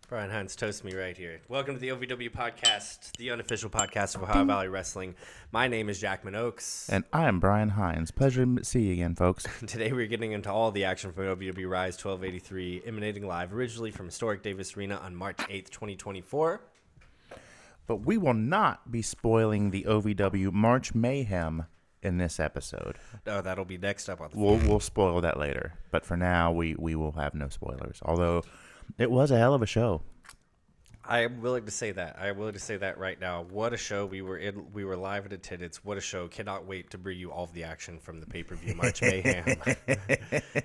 Brian Hines, toast me right here. Welcome to the OVW Podcast, the unofficial podcast of Ohio Valley Wrestling. My name is Jackman, Ochs. And I'm Brian Hines. Pleasure to see you again, folks. Today we're getting into all the action from OVW Rise 1283, emanating live originally from historic Davis Arena on March 8th, 2024. But we will not be spoiling the OVW March Mayhem in this episode. Oh, that'll be next up on the We'll spoil that later. But for now, we will have no spoilers. Although it was a hell of a show. I'm willing to say that. I'm willing to say that right now. What a show we were in. We were live in attendance. What a show. Cannot wait to bring you all of the action from the pay-per-view March Mayhem.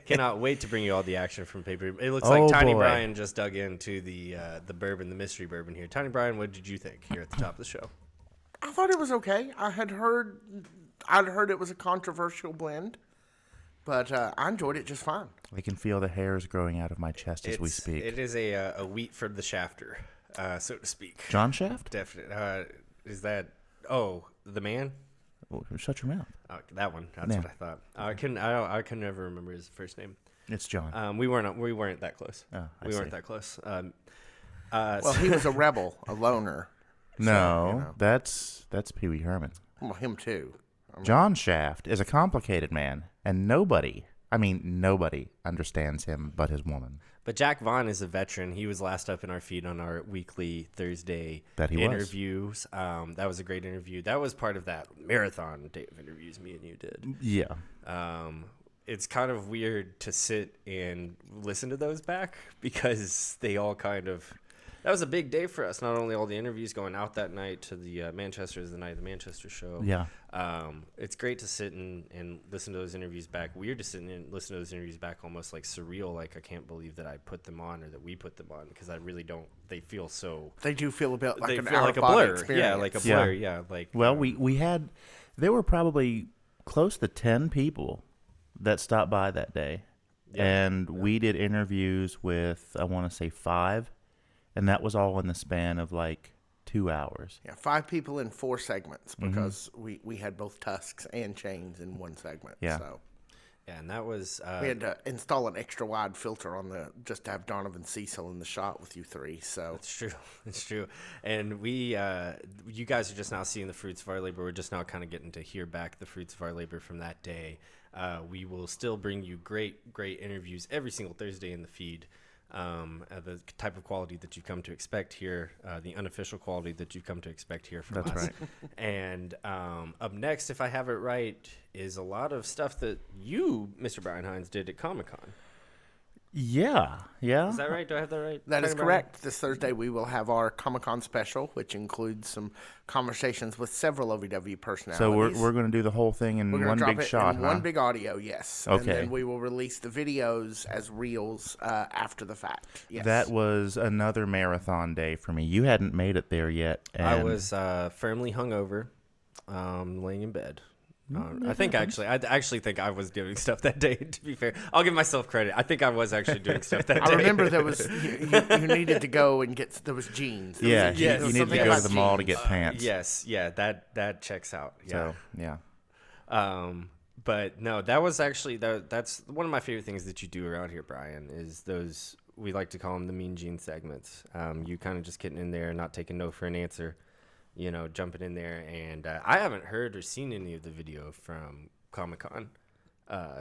Cannot wait to bring you all the action from pay-per-view. It looks like Tyni Brian just dug into the bourbon, the mystery bourbon here. Tyni Brian, what did you think here at the top of the show? I thought it was okay. I'd heard it was a controversial blend, but I enjoyed it just fine. I can feel the hairs growing out of my chest as we speak. It is a wheat from the shafter, so to speak. John Shaft? Definitely. Is that the man? Oh, shut your mouth. That one. That's what I thought. I can never remember his first name. It's John. We weren't that close. Oh, we weren't that close. Well, he was a rebel, a loner. No, that's Pee Wee Herman. Well, him too. John Shaft is a complicated man, and nobody understands him but his woman. But Jack Vaughn is a veteran. He was last up in our feed on our weekly Thursday interviews. That was a great interview. That was part of that marathon day of interviews me and you did. Yeah. It's kind of weird to sit and listen to those back because they all kind of... That was a big day for us. Not only all the interviews going out that night to the Manchester is the night of the Manchester show. Yeah. It's great to sit and listen to those interviews back. Weird to sit and listen to those interviews back, almost like surreal. Like I can't believe that I put them on or that we put them on because I really don't. They feel so. They do feel a bit like an like a blur. Experience. Yeah, like a blur. Yeah, like. Well, we had there were probably close to 10 people that stopped by that day, and we did interviews with I want to say 5. And that was all in the span of like 2 hours. Yeah, 5 people in 4 segments because we had both tusks and chains in one segment. Yeah. So. Yeah, and that was... we had to install an extra wide filter on just to have Donovan Cecil in the shot with you 3. So it's true. It's true. And we, you guys are just now seeing the fruits of our labor. We're just now kind of getting to hear back the fruits of our labor from that day. We will still bring you great interviews every single Thursday in the feed. The type of quality that you've come to expect here, the unofficial quality that you've come to expect here from us. That's right. And up next, if I have it right, is a lot of stuff that you, Mr. Brian Hines, did at Comic-Con. Yeah. Is that right? Do I have that right? That is correct. This Thursday we will have our Comic-Con special, which includes some conversations with several OVW personalities. So we're going to do the whole thing in one big shot, in one big audio, yes. Okay. And then we will release the videos as reels after the fact. Yes. That was another marathon day for me. You hadn't made it there yet. And I was firmly hungover, laying in bed. I actually think I was doing stuff that day. To be fair, I'll give myself credit. I think I was actually doing stuff that day. I remember there was you needed to go and get there was jeans. You needed to go to the mall to get pants. Yes, that checks out. Yeah, so, yeah. But no, that was actually that's one of my favorite things that you do around here, Brian. Is those we like to call them the Mean Gene segments. You kind of just getting in there, not taking no for an answer. Jumping in there, and I haven't heard or seen any of the video from Comic-Con,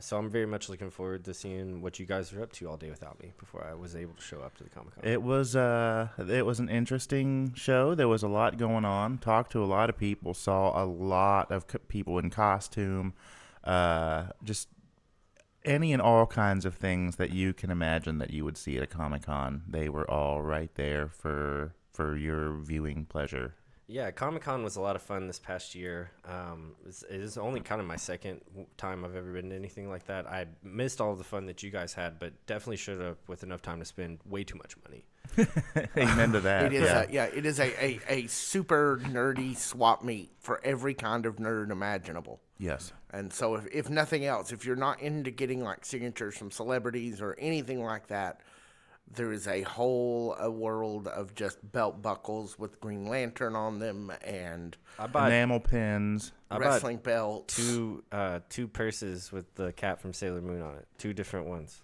so I'm very much looking forward to seeing what you guys are up to all day without me before I was able to show up to the Comic-Con. It was an interesting show. There was a lot going on. Talked to a lot of people. Saw a lot of people in costume. Just any and all kinds of things that you can imagine that you would see at a Comic-Con. They were all right there for your viewing pleasure. Yeah, Comic-Con was a lot of fun this past year. It is only kind of my second time I've ever been to anything like that. I missed all of the fun that you guys had, but definitely showed up with enough time to spend way too much money. Amen to that. It is a super nerdy swap meet for every kind of nerd imaginable. Yes. And so if nothing else, if you're not into getting like signatures from celebrities or anything like that, there is a whole world of just belt buckles with Green Lantern on them and enamel pins, wrestling belts. Two purses with the cap from Sailor Moon on it. 2 different ones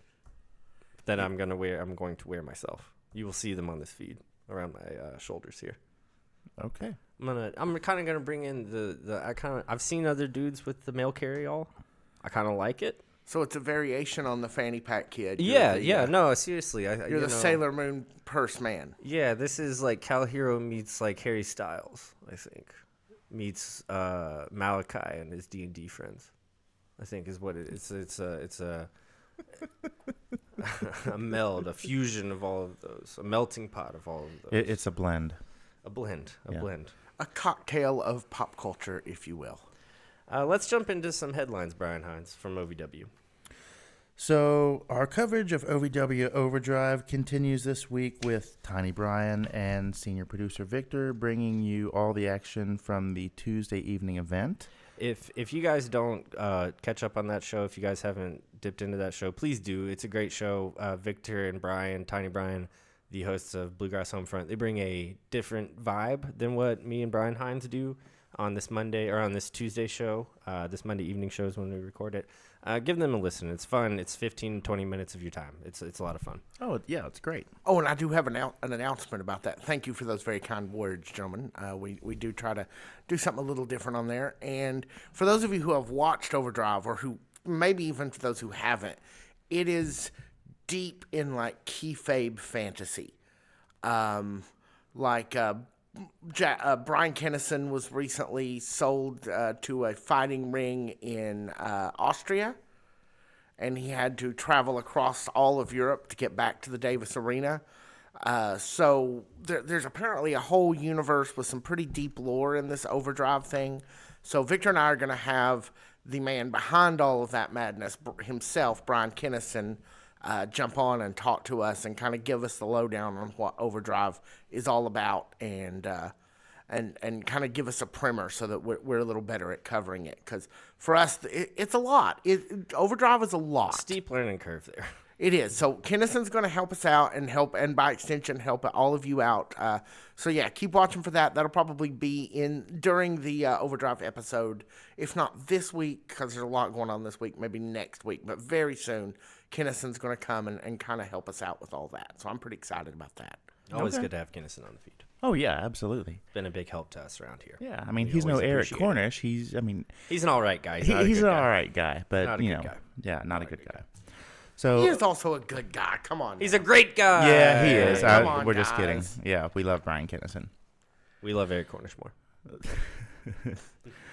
that I'm going to wear myself. You will see them on this feed around my shoulders here. Okay. I'm kind of gonna bring in I've seen other dudes with the mail carry-all. I kind of like it. So it's a variation on the fanny pack kid. No, seriously. You're the Sailor Moon purse man. Yeah, this is like Cal Hero meets like Harry Styles, I think. Meets Malachi and his D&D friends, I think is what it is. It's a a meld, a fusion of all of those, a melting pot of all of those. It's a blend. A blend. A cocktail of pop culture, if you will. Let's jump into some headlines, Brian Hines, from OVW. So our coverage of OVW Overdrive continues this week with Tyni Bryan and senior producer Victor bringing you all the action from the Tuesday evening event. If you guys don't catch up on that show, if you guys haven't dipped into that show, please do. It's a great show. Victor and Brian, Tyni Bryan, the hosts of Bluegrass Homefront, they bring a different vibe than what me and Brian Hines do on this Monday or on this Tuesday show. This Monday evening show is when we record it. Give them a listen. It's fun. It's 15, 20 minutes of your time. It's a lot of fun. Oh, yeah, it's great. Oh, and I do have an announcement about that. Thank you for those very kind words, gentlemen. We do try to do something a little different on there. And for those of you who have watched Overdrive, or who maybe even for those who haven't, it is deep in like kayfabe fantasy. Brian Kennison was recently sold to a fighting ring in Austria, and he had to travel across all of Europe to get back to the Davis Arena. So there's apparently a whole universe with some pretty deep lore in this Overdrive thing. So Victor and I are going to have the man behind all of that madness himself, Brian Kennison, jump on and talk to us and kind of give us the lowdown on what Overdrive is all about, and kind of give us a primer so that we're a little better at covering it. Because for us, it's a lot. Overdrive is a lot. Steep learning curve there. It is. So Kennison's going to help us out and by extension help all of you out. So yeah, keep watching for that. That'll probably be during the Overdrive episode, if not this week, because there's a lot going on this week, maybe next week, but very soon Kennison's going to come and kind of help us out with all that. So I'm pretty excited about that. Always good to have Kennison on the feed. Oh yeah, absolutely. Been a big help to us around here. Yeah, I mean, he's no Eric Cornish. He's an all right guy. He's an all right guy, but not a good guy. Yeah, not a good guy. So he is also a good guy. Come on. He's a great guy. Yeah, he is. Come on, just kidding. Yeah, we love Brian Kennison. We love Eric Cornish more.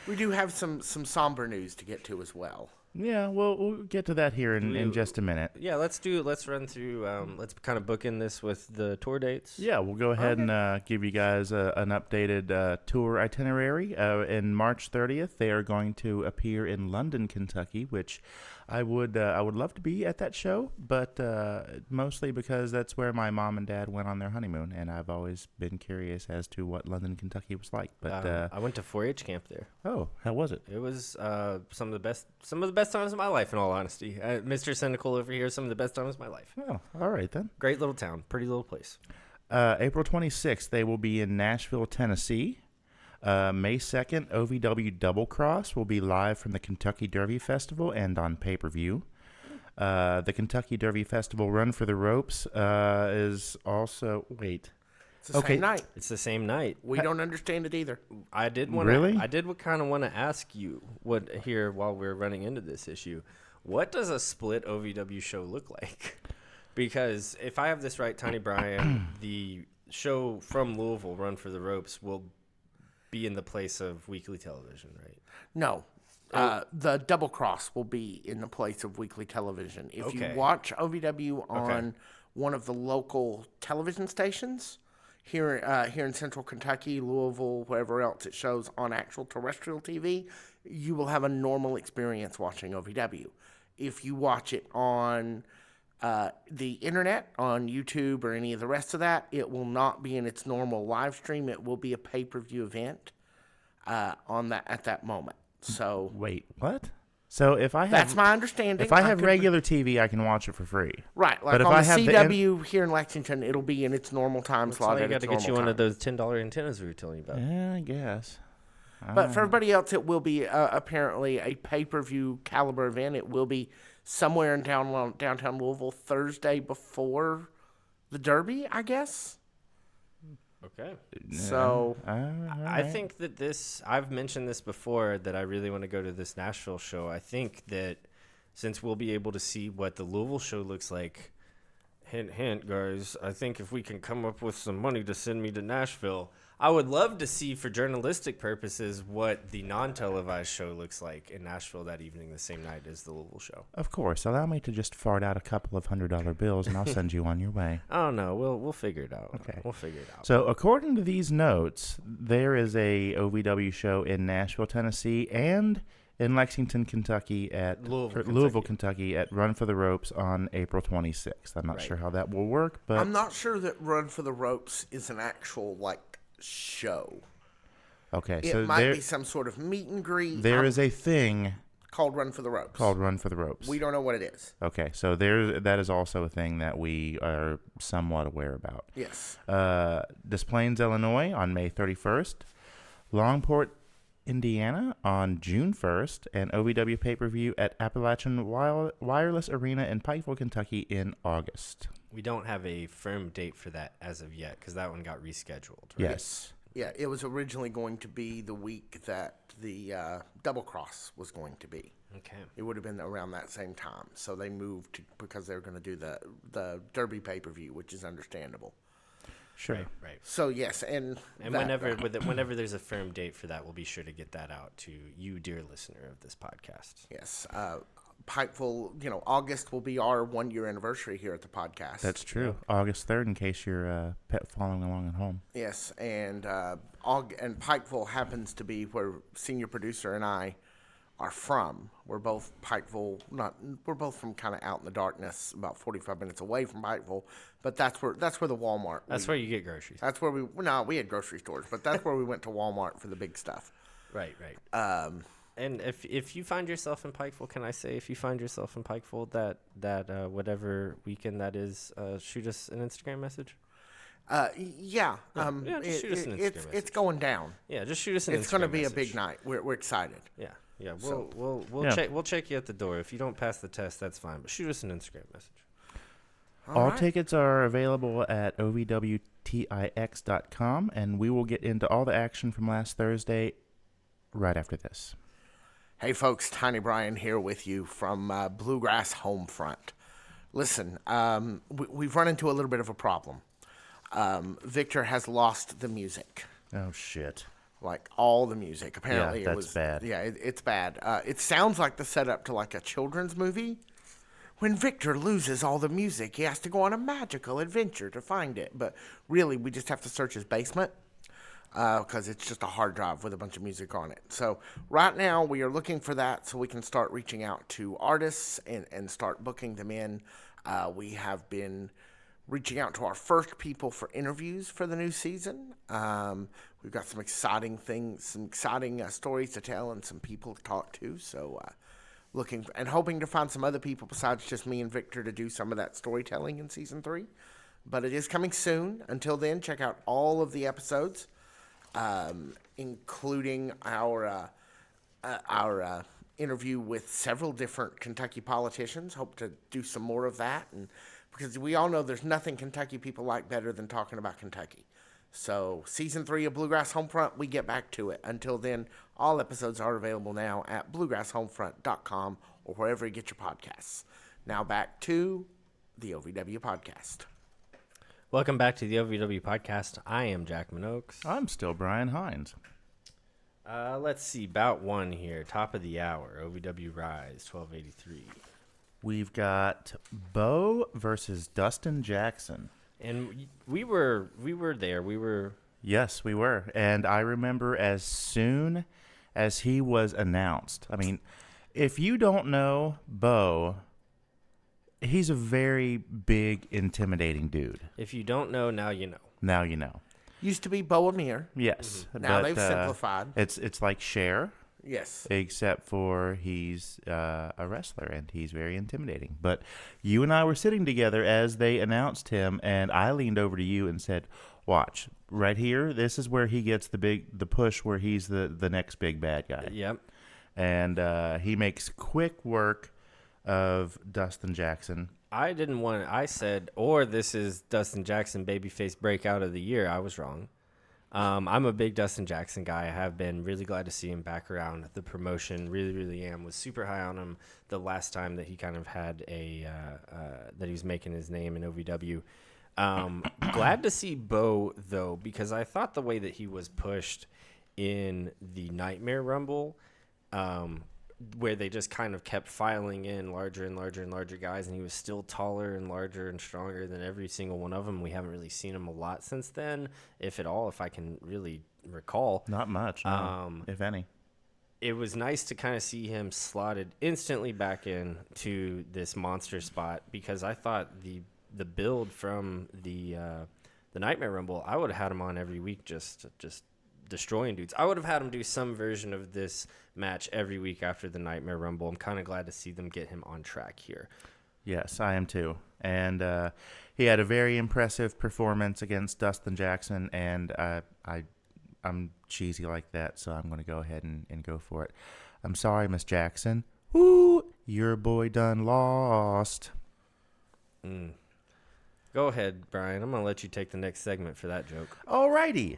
We do have some somber news to get to as well. Yeah, we'll get to that here in just a minute. Yeah, let's run through, let's kind of book in this with the tour dates. Yeah, we'll go ahead and give you guys an updated tour itinerary. In March 30th, they are going to appear in London, Kentucky, which I would love to be at that show, but mostly because that's where my mom and dad went on their honeymoon, and I've always been curious as to what London, Kentucky was like. But I went to 4-H camp there. Oh, how was it? It was some of the best times of my life, in all honesty. Mr. Cynical over here, some of the best times of my life. Oh, all right then. Great little town, pretty little place. April 26th, they will be in Nashville, Tennessee. May 2nd, OVW Double Cross will be live from the Kentucky Derby Festival and on pay-per-view. The Kentucky Derby Festival Run for the Ropes is also... Wait. It's the same night. It's the same night. We don't understand it either. I did kind of want to ask you here while we're running into this issue. What does a split OVW show look like? Because if I have this right, Tyni Bryan, the show from Louisville, Run for the Ropes, will be in the place of weekly television, right? No. The Double Cross will be in the place of weekly television. If you watch OVW on one of the local television stations here in Central Kentucky, Louisville, wherever else it shows on actual terrestrial TV, you will have a normal experience watching OVW. If you watch it on the internet, on YouTube or any of the rest of that, it will not be in its normal live stream. It will be a pay-per-view event at that moment. So wait, what? So if I have, that's my understanding. If I have regular TV, I can watch it for free. Right, like but on the CW here in Lexington, it'll be in its normal time slot. You got to get you one of those $10 antennas we were telling you about. Yeah, I guess. But for everybody else, it will be apparently a pay-per-view caliber event. It will be somewhere in downtown Louisville Thursday before the Derby, I guess. Okay. So I think that I've mentioned this before, that I really want to go to this Nashville show. I think that since we'll be able to see what the Louisville show looks like, hint, hint, guys, I think if we can come up with some money to send me to Nashville, I would love to see, for journalistic purposes, what the non-televised show looks like in Nashville that evening, the same night as the Louisville show. Of course. Allow me to just fart out a couple of $100 bills, and I'll send you on your way. Oh, no. We'll figure it out. Okay. We'll figure it out. So, according to these notes, there is a OVW show in Nashville, Tennessee, and in Lexington, Kentucky at Louisville, Kentucky at Run for the Ropes on April 26th. I'm not sure how that will work, but I'm not sure that Run for the Ropes is an actual show. Okay, it so might be some sort of meet and greet. There is a thing called Run for the Ropes. We don't know what it is. Okay, so that is also a thing that we are somewhat aware about. Yes. Des Plaines, Illinois on May 31st. Longport, Indiana on June 1st, and OVW pay-per-view at Appalachian Wireless Arena in Pikeville, Kentucky in August. We don't have a firm date for that as of yet, because that one got rescheduled. Right? Yes. Yeah, it was originally going to be the week that the Double Cross was going to be. Okay. It would have been around that same time, so they moved because they were going to do the Derby pay-per-view, which is understandable. Sure. Right. So yes, and whenever there's a firm date for that, we'll be sure to get that out to you, dear listener of this podcast. Yes, Pikeville. August will be our 1-year anniversary here at the podcast. That's true. Yeah. August 3rd, in case you're following along at home. Yes, and Pikeville happens to be where senior producer and I are from. We're both Pikeville. We're both from kind of out in the darkness, about 45 minutes away from Pikeville. But that's where the Walmart. That's where you get groceries. That's where we had grocery stores, but that's where we went to Walmart for the big stuff. Right. And if you find yourself in Pikeville, can I say, if you find yourself in Pikeville, that whatever weekend that is, shoot us an Instagram message. Yeah. Just shoot us an Instagram message. It's going down. Yeah, just shoot us an Instagram message. It's going to be a big night. We're excited. Yeah. We'll check you at the door. If you don't pass the test, that's fine. But shoot us an Instagram message. All tickets are available at OVWTIX.com, and we will get into all the action from last Thursday right after this. Hey, folks, Tyni Bryan here with you from Bluegrass Homefront. Listen, we've run into a little bit of a problem. Victor has lost the music. Oh, shit. Like, all the music. Apparently, it was bad. Yeah, it's bad. It sounds like the setup to, a children's movie. When Victor loses all the music, he has to go on a magical adventure to find it. But really, we just have to search his basement because it's just a hard drive with a bunch of music on it. So right now, we are looking for that so we can start reaching out to artists and start booking them in. We have been reaching out to our first people for interviews for the new season. We've got some exciting things, some exciting stories to tell and some people to talk to. So looking and hoping to find some other people besides just me and Victor to do some of that storytelling in season 3. But it is coming soon. Until then, check out all of the episodes, including our interview with several different Kentucky politicians. Hope to do some more of that, and because we all know there's nothing Kentucky people like better than talking about Kentucky. So season 3 of Bluegrass Homefront, we get back to it. Until then, all episodes are available now at bluegrasshomefront.com or wherever you get your podcasts. Now back to the OVW Podcast. Welcome back to the OVW Podcast. I am Jackman Ochs. I'm still Brian Hines. Let's see, bout 1 here. Top of the hour, OVW Rise, 1283. We've got Bo versus Dustin Jackson. And we were there. Yes, we were. And I remember as soon as he was announced. I mean, if you don't know Bo, he's a very big, intimidating dude. If you don't know, now you know. Now you know. Used to be Bo Amir. Yes. Mm-hmm. Now they've simplified. It's like Cher. Yes. Except for he's a wrestler, and he's very intimidating. But you and I were sitting together as they announced him, and I leaned over to you and said, watch, right here, this is where he gets the push where he's the next big bad guy. Yep. And he makes quick work of Dustin Jackson. I didn't want. I said, or this is Dustin Jackson babyface breakout of the year. I was wrong. I'm a big Dustin Jackson guy. I have been really glad to see him back around the promotion. Really, really am. Was super high on him the last time that he kind of had that he was making his name in OVW. Glad to see Bo though, because I thought the way that he was pushed in the Nightmare Rumble, where they just kind of kept filing in larger and larger and larger guys, and he was still taller and larger and stronger than every single one of them. We haven't really seen him a lot since then, if at all, if I can really recall. Not much, no, if any. It was nice to kind of see him slotted instantly back in to this monster spot, because I thought the build from the Nightmare Rumble, I would have had him on every week just destroying dudes. I would have had him do some version of this match every week after the Nightmare Rumble. I'm kind of glad to see them get him on track here. Yes, I am too. And he had a very impressive performance against Dustin Jackson, and I'm cheesy like that, so I'm going to go ahead and go for it. I'm sorry, Miss Jackson. Woo! Your boy done lost. Go ahead, Brian. I'm going to let you take the next segment for that joke. Alrighty.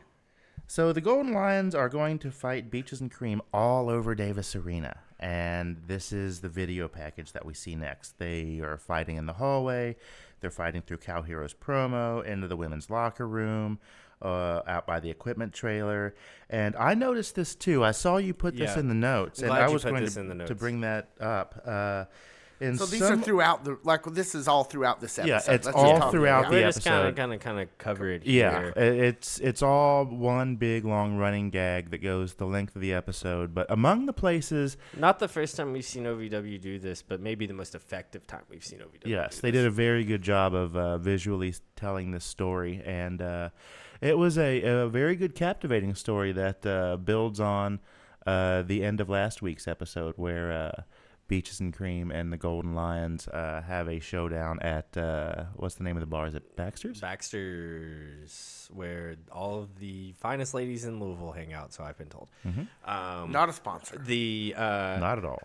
So the Golden Lions are going to fight Beaches and Cream all over Davis Arena. And this is the video package that we see next. They are fighting in the hallway. They're fighting through Cow Heroes promo, into the women's locker room, out by the equipment trailer. And I noticed this too. I saw you put this in the notes. And I was going to bring that up. So these are throughout this is all throughout this episode. Yeah, it's all throughout the episode. Just kind of cover it here. Yeah, it's all one big long running gag that goes the length of the episode. But among the places, not the first time we've seen OVW do this, but maybe the most effective time we've seen OVW. Yes, they did a very good job of visually telling this story, and it was a very good, captivating story that builds on the end of last week's episode, where Beaches and Cream and the Golden Lions have a showdown at, what's the name of the bar? Is it Baxter's? Baxter's, where all of the finest ladies in Louisville hang out, so I've been told. Mm-hmm. Not a sponsor. Not at all.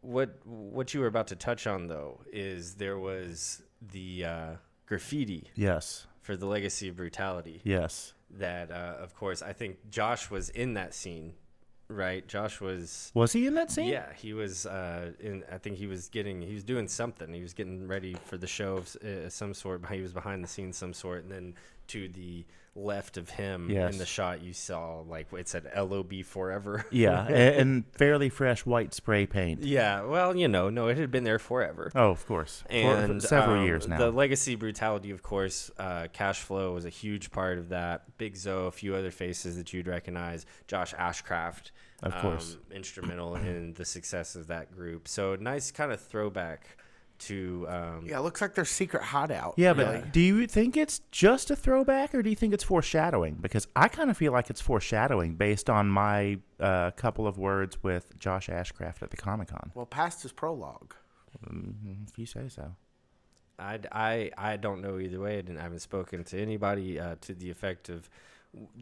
What you were about to touch on, though, is there was the graffiti. Yes. For the Legacy of Brutality. Yes. That, of course, I think Josh was in that scene. Right, Josh was he in that scene? Yeah, he was in. I think he was doing something. He was getting ready for the show of some sort. He was behind the scenes some sort, and then to the left of him in the shot, you saw like it said LOB forever. Yeah, and fairly fresh white spray paint. Yeah, well, no, it had been there forever. Oh, of course, and for several years now. The Legacy Brutality, of course, Cash Flow was a huge part of that. Big Zoe, a few other faces that you'd recognize. Josh Ashcraft, of course, instrumental in the success of that group. So nice kind of throwback to it looks like their secret hideout. Yeah, but do you think it's just a throwback, or do you think it's foreshadowing? Because I kind of feel like it's foreshadowing based on my couple of words with Josh Ashcraft at the Comic-Con. Well, past his prologue. If you say so. I don't know either way. I haven't spoken to anybody to the effect of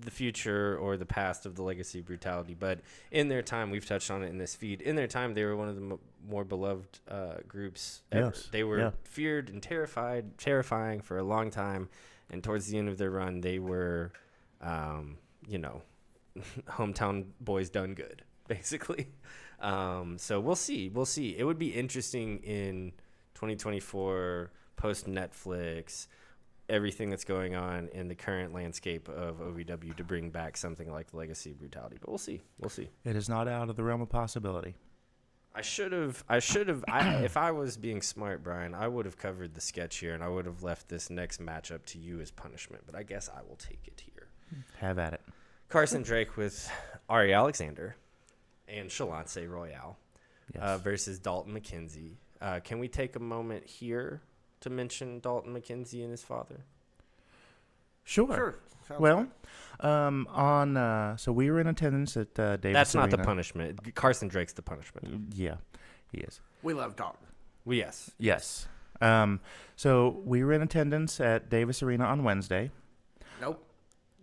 the future or the past of the Legacy Brutality, but in their time, we've touched on it in this feed, in their time they were one of the more beloved groups ever. Yes. They were feared and terrifying for a long time, and towards the end of their run they were hometown boys done good, basically. So we'll see. It would be interesting in 2024 post Netflix, everything that's going on in the current landscape of OVW, to bring back something like Legacy Brutality. But we'll see. It is not out of the realm of possibility. I should have. If I was being smart, Brian, I would have covered the sketch here, and I would have left this next matchup to you as punishment. But I guess I will take it here. Have at it. Carson Drake with Ari Alexander and Shalance Royale versus Dalton McKenzie. Can we take a moment here to mention Dalton McKenzie and his father? Sure. Well, so we were in attendance at Davis That's not Arena. the punishment. Carson Drake's the punishment. Yeah, he is. We love Dalton. Yes. So we were in attendance at Davis Arena on Wednesday. Nope.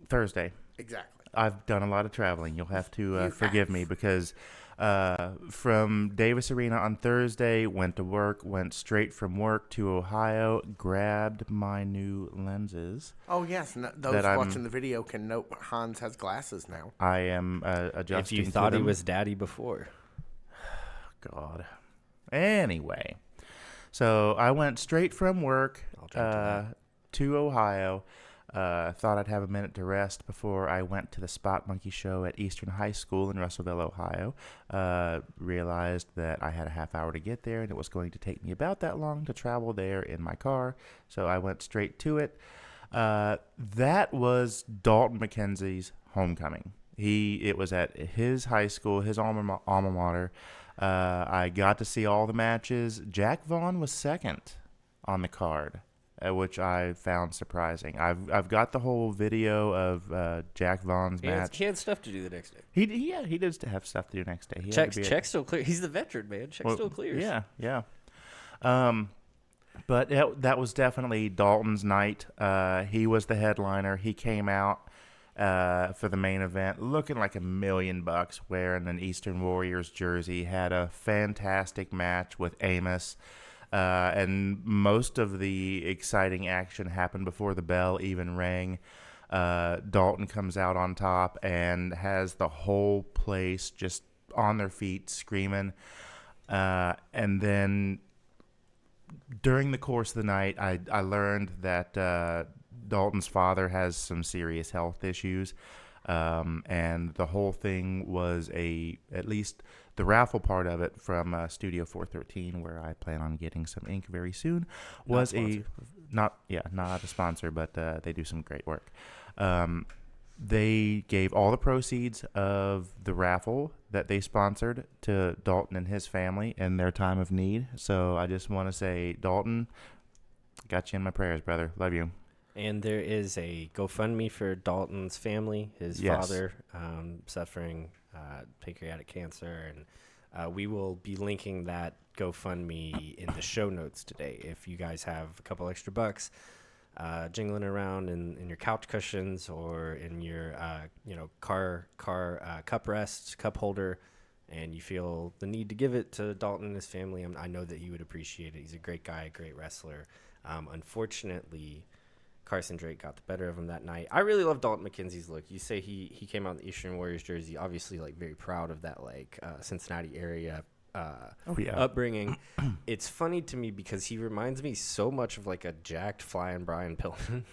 Thursday. Exactly. I've done a lot of traveling. You'll have to forgive me because From Davis Arena on Thursday, went to work, went straight from work to Ohio, grabbed my new lenses. Oh, yes. Those watching the video can note Hines has glasses now. I am adjusting. If you thought he was daddy before. God. Anyway, so I went straight from work to Ohio. Thought I'd have a minute to rest before I went to the Spot Monkey show at Eastern High School in Russellville, Ohio. Realized that I had a half hour to get there, and it was going to take me about that long to travel there in my car. So I went straight to it. That was Dalton McKenzie's homecoming. It was at his high school, his alma mater. I got to see all the matches. Jack Vaughn was second on the card, which I found surprising. I've got the whole video of Jack Vaughn's match. He had stuff to do the next day. He does have stuff to do next day. Check still clear. He's the veteran, man. Check still clears. Yeah. But that was definitely Dalton's night. He was the headliner. He came out for the main event looking like $1 million, wearing an Eastern Warriors jersey. Had a fantastic match with Amos. And most of the exciting action happened before the bell even rang. Dalton comes out on top and has the whole place just on their feet screaming. And then during the course of the night, I learned that Dalton's father has some serious health issues. And the whole thing was at least the raffle part of it from Studio 413, where I plan on getting some ink very soon, was not a sponsor, but they do some great work. They gave all the proceeds of the raffle that they sponsored to Dalton and his family in their time of need. So I just want to say, Dalton, got you in my prayers, brother. Love you. And there is a GoFundMe for Dalton's family, his father suffering pancreatic cancer. And we will be linking that GoFundMe in the show notes today. If you guys have a couple extra bucks jingling around in your couch cushions or in your car cup rest, cup holder, and you feel the need to give it to Dalton and his family, I know that he would appreciate it. He's a great guy, a great wrestler. Unfortunately, Carson Drake got the better of him that night. I really love Dalton McKenzie's look. You say he came out in the Eastern Warriors jersey, obviously like very proud of that Cincinnati area upbringing. It's funny to me because he reminds me so much of like a jacked flying Brian Pillman.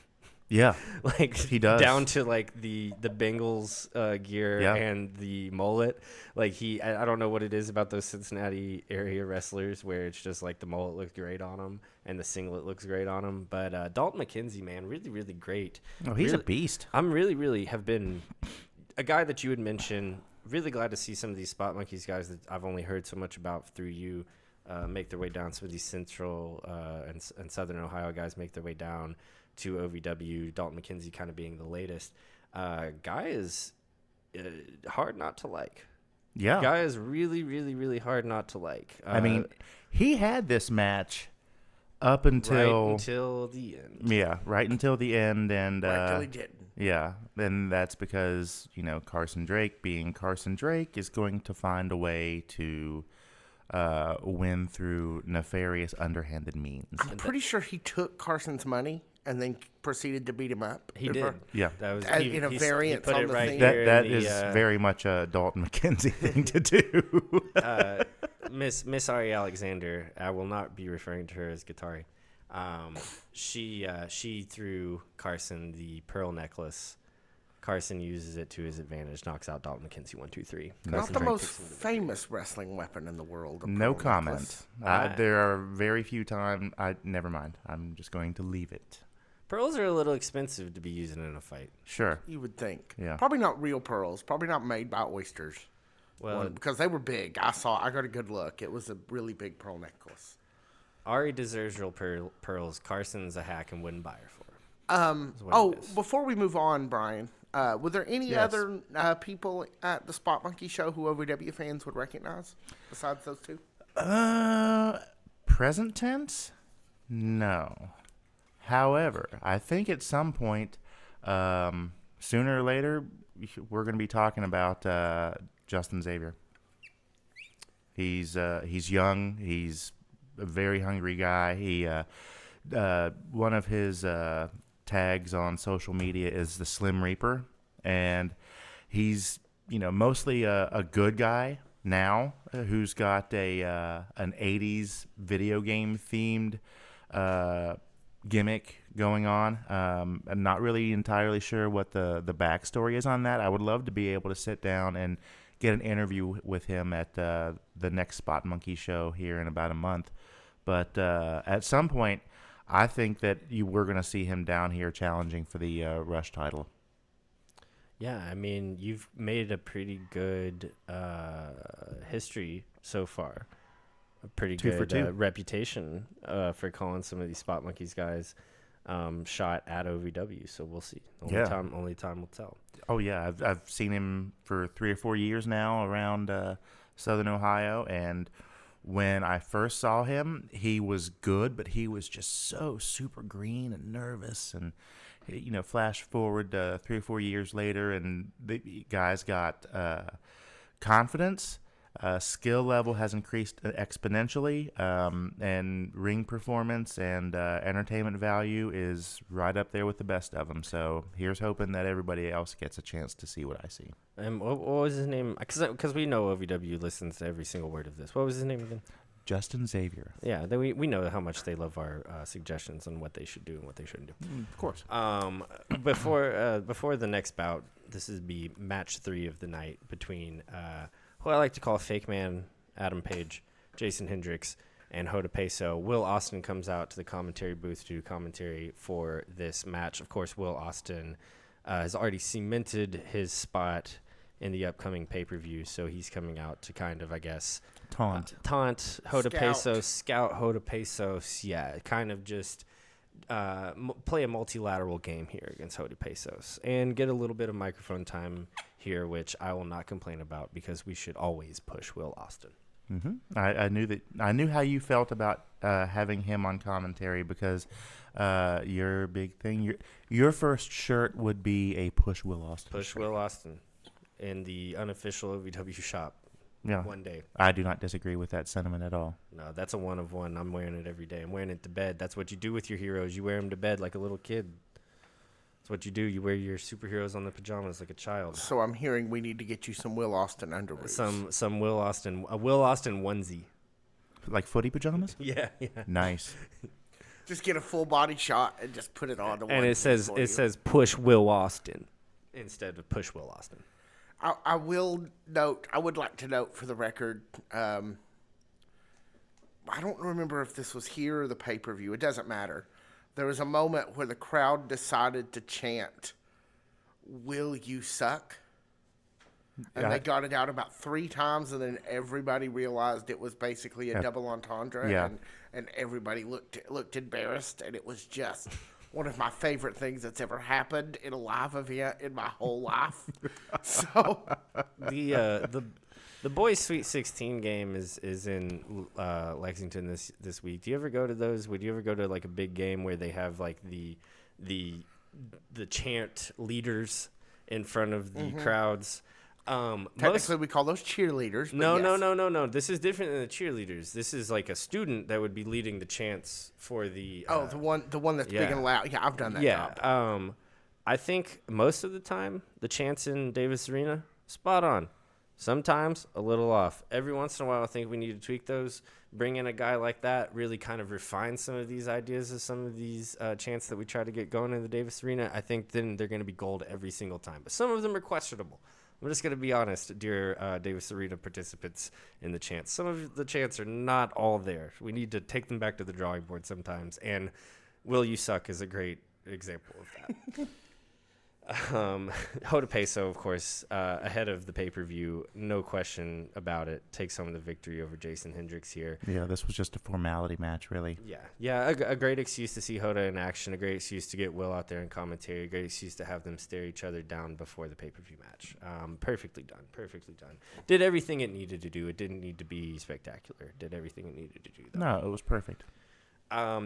Yeah, like he does, down to like the Bengals gear and the mullet. Like I don't know what it is about those Cincinnati area wrestlers where it's just like the mullet looks great on him and the singlet looks great on him. But Dalton McKenzie, man, really, really great. Oh, he's a beast. I'm really have been a guy that you would mention. Really glad to see some of these Spot Monkeys guys that I've only heard so much about through you make their way down. Some of these Central and Southern Ohio guys make their way down to OVW. Dalton McKenzie kind of being the latest. Guy is hard not to like. Yeah. Guy is really, really, really hard not to like. I mean, he had this match up until... Right until the end. Yeah, right until the end. And, right until he didn't. Yeah, and that's because, Carson Drake, being Carson Drake, is going to find a way to win through nefarious, underhanded means. I'm pretty sure he took Carson's money and then proceeded to beat him up. He did. Yeah. That was in a variance on the thing. That is very much a Dalton McKenzie thing to do. Miss Ari Alexander, I will not be referring to her as Guitari. She threw Carson the pearl necklace. Carson uses it to his advantage, knocks out Dalton McKenzie 1, 2, 3. Not the most famous wrestling weapon in the world. No comment. There are very few times. Never mind. I'm just going to leave it. Pearls are a little expensive to be using in a fight. Sure. You would think. Yeah. Probably not real pearls. Probably not made by oysters. Well, because they were big. I got a good look. It was a really big pearl necklace. Ari deserves real pearls. Carson's a hack and wouldn't buy her for her. Before we move on, Brian, were there any other people at the Spot Monkey show who OVW fans would recognize besides those two? Present tense? No. However, I think at some point, sooner or later, we're going to be talking about Justin Xavier. He's young. He's a very hungry guy. He one of his tags on social media is the Slim Reaper, and he's mostly a good guy now who's got an 80s video game themed gimmick going on. I'm not really entirely sure what the backstory is on that. I would love to be able to sit down and get an interview with him at the next Spot Monkey show here in about a month. But at some point, I think that we're going to see him down here challenging for the Rush title. Yeah, I mean, you've made a pretty good history so far. A pretty good reputation for calling some of these Spot Monkeys guys shot at OVW. So we'll see. Only time will tell. Oh yeah, I've seen him for 3 or 4 years now around Southern Ohio, and when I first saw him, he was good, but he was just so super green and nervous. And flash forward 3 or 4 years later, and the guy's got confidence. Skill level has increased exponentially, and ring performance and entertainment value is right up there with the best of them. So here's hoping that everybody else gets a chance to see what I see. And what was his name? Because we know OVW listens to every single word of this. What was his name again? Justin Xavier. Yeah, we know how much they love our suggestions on what they should do and what they shouldn't do. Of course. Before the next bout, this is be match 3 of the night between who I like to call Fake Man, Adam Page, Jason Hendricks, and Hoda Peso. Will Austin comes out to the commentary booth to do commentary for this match. Of course, Will Austin has already cemented his spot in the upcoming pay-per-view, so he's coming out to kind of, I guess, taunt Hoda Peso, scout Hoda Pesos. Yeah, kind of just play a multilateral game here against Hoda Pesos and get a little bit of microphone time here, which I will not complain about because we should always push Will Austin. Mm-hmm. I knew how you felt about having him on commentary because your big thing, your first shirt would be a push Will Austin. Push shirt. Will Austin in the unofficial OVW shop. Yeah. One day. I do not disagree with that sentiment at all. No, that's a 1 of 1. I'm wearing it every day. I'm wearing it to bed. That's what you do with your heroes. You wear them to bed like a little kid. That's what you do. You wear your superheroes on the pajamas like a child. So I'm hearing we need to get you some Will Austin underwear. Some Will Austin, a Will Austin onesie. Like footy pajamas? Yeah. Nice. Just get a full body shot and just put it on the. And it says push Will Austin instead of push Will Austin. I would like to note for the record, I don't remember if this was here or the pay-per-view. It doesn't matter. There was a moment where the crowd decided to chant, "Will you suck?" And they got it out about 3 times, and then everybody realized it was basically a double entendre, and everybody looked embarrassed, and it was just one of my favorite things that's ever happened in a live event in my whole life. So the boys' Sweet 16 game is in Lexington this week. Do you ever go to those? Would you ever go to like a big game where they have like the chant leaders in front of the crowds? Technically, we call those cheerleaders. No. This is different than the cheerleaders. This is like a student that would be leading the chants for the. The one that's big and loud. Yeah, I've done that job. I think most of the time the chants in Davis Arena spot on. Sometimes a little off. Every once in a while, I think we need to tweak those. Bring in a guy like that, really kind of refine some of these ideas of some of these chants that we try to get going in the Davis Arena. I think then they're going to be gold every single time. But some of them are questionable. I'm just going to be honest, dear Davis Arena participants in the chants. Some of the chants are not all there. We need to take them back to the drawing board sometimes. And Will You Suck is a great example of that. Hoda Peso, of course, ahead of the pay-per-view, no question about it, takes home the victory over Jason Hendricks here. Yeah, this was just a formality match, really. Yeah, a great excuse to see Hoda in action, a great excuse to get Will out there in commentary, a great excuse to have them stare each other down before the pay-per-view match. Perfectly done. Did everything it needed to do. It didn't need to be spectacular. Did everything it needed to do, though. No, it was perfect.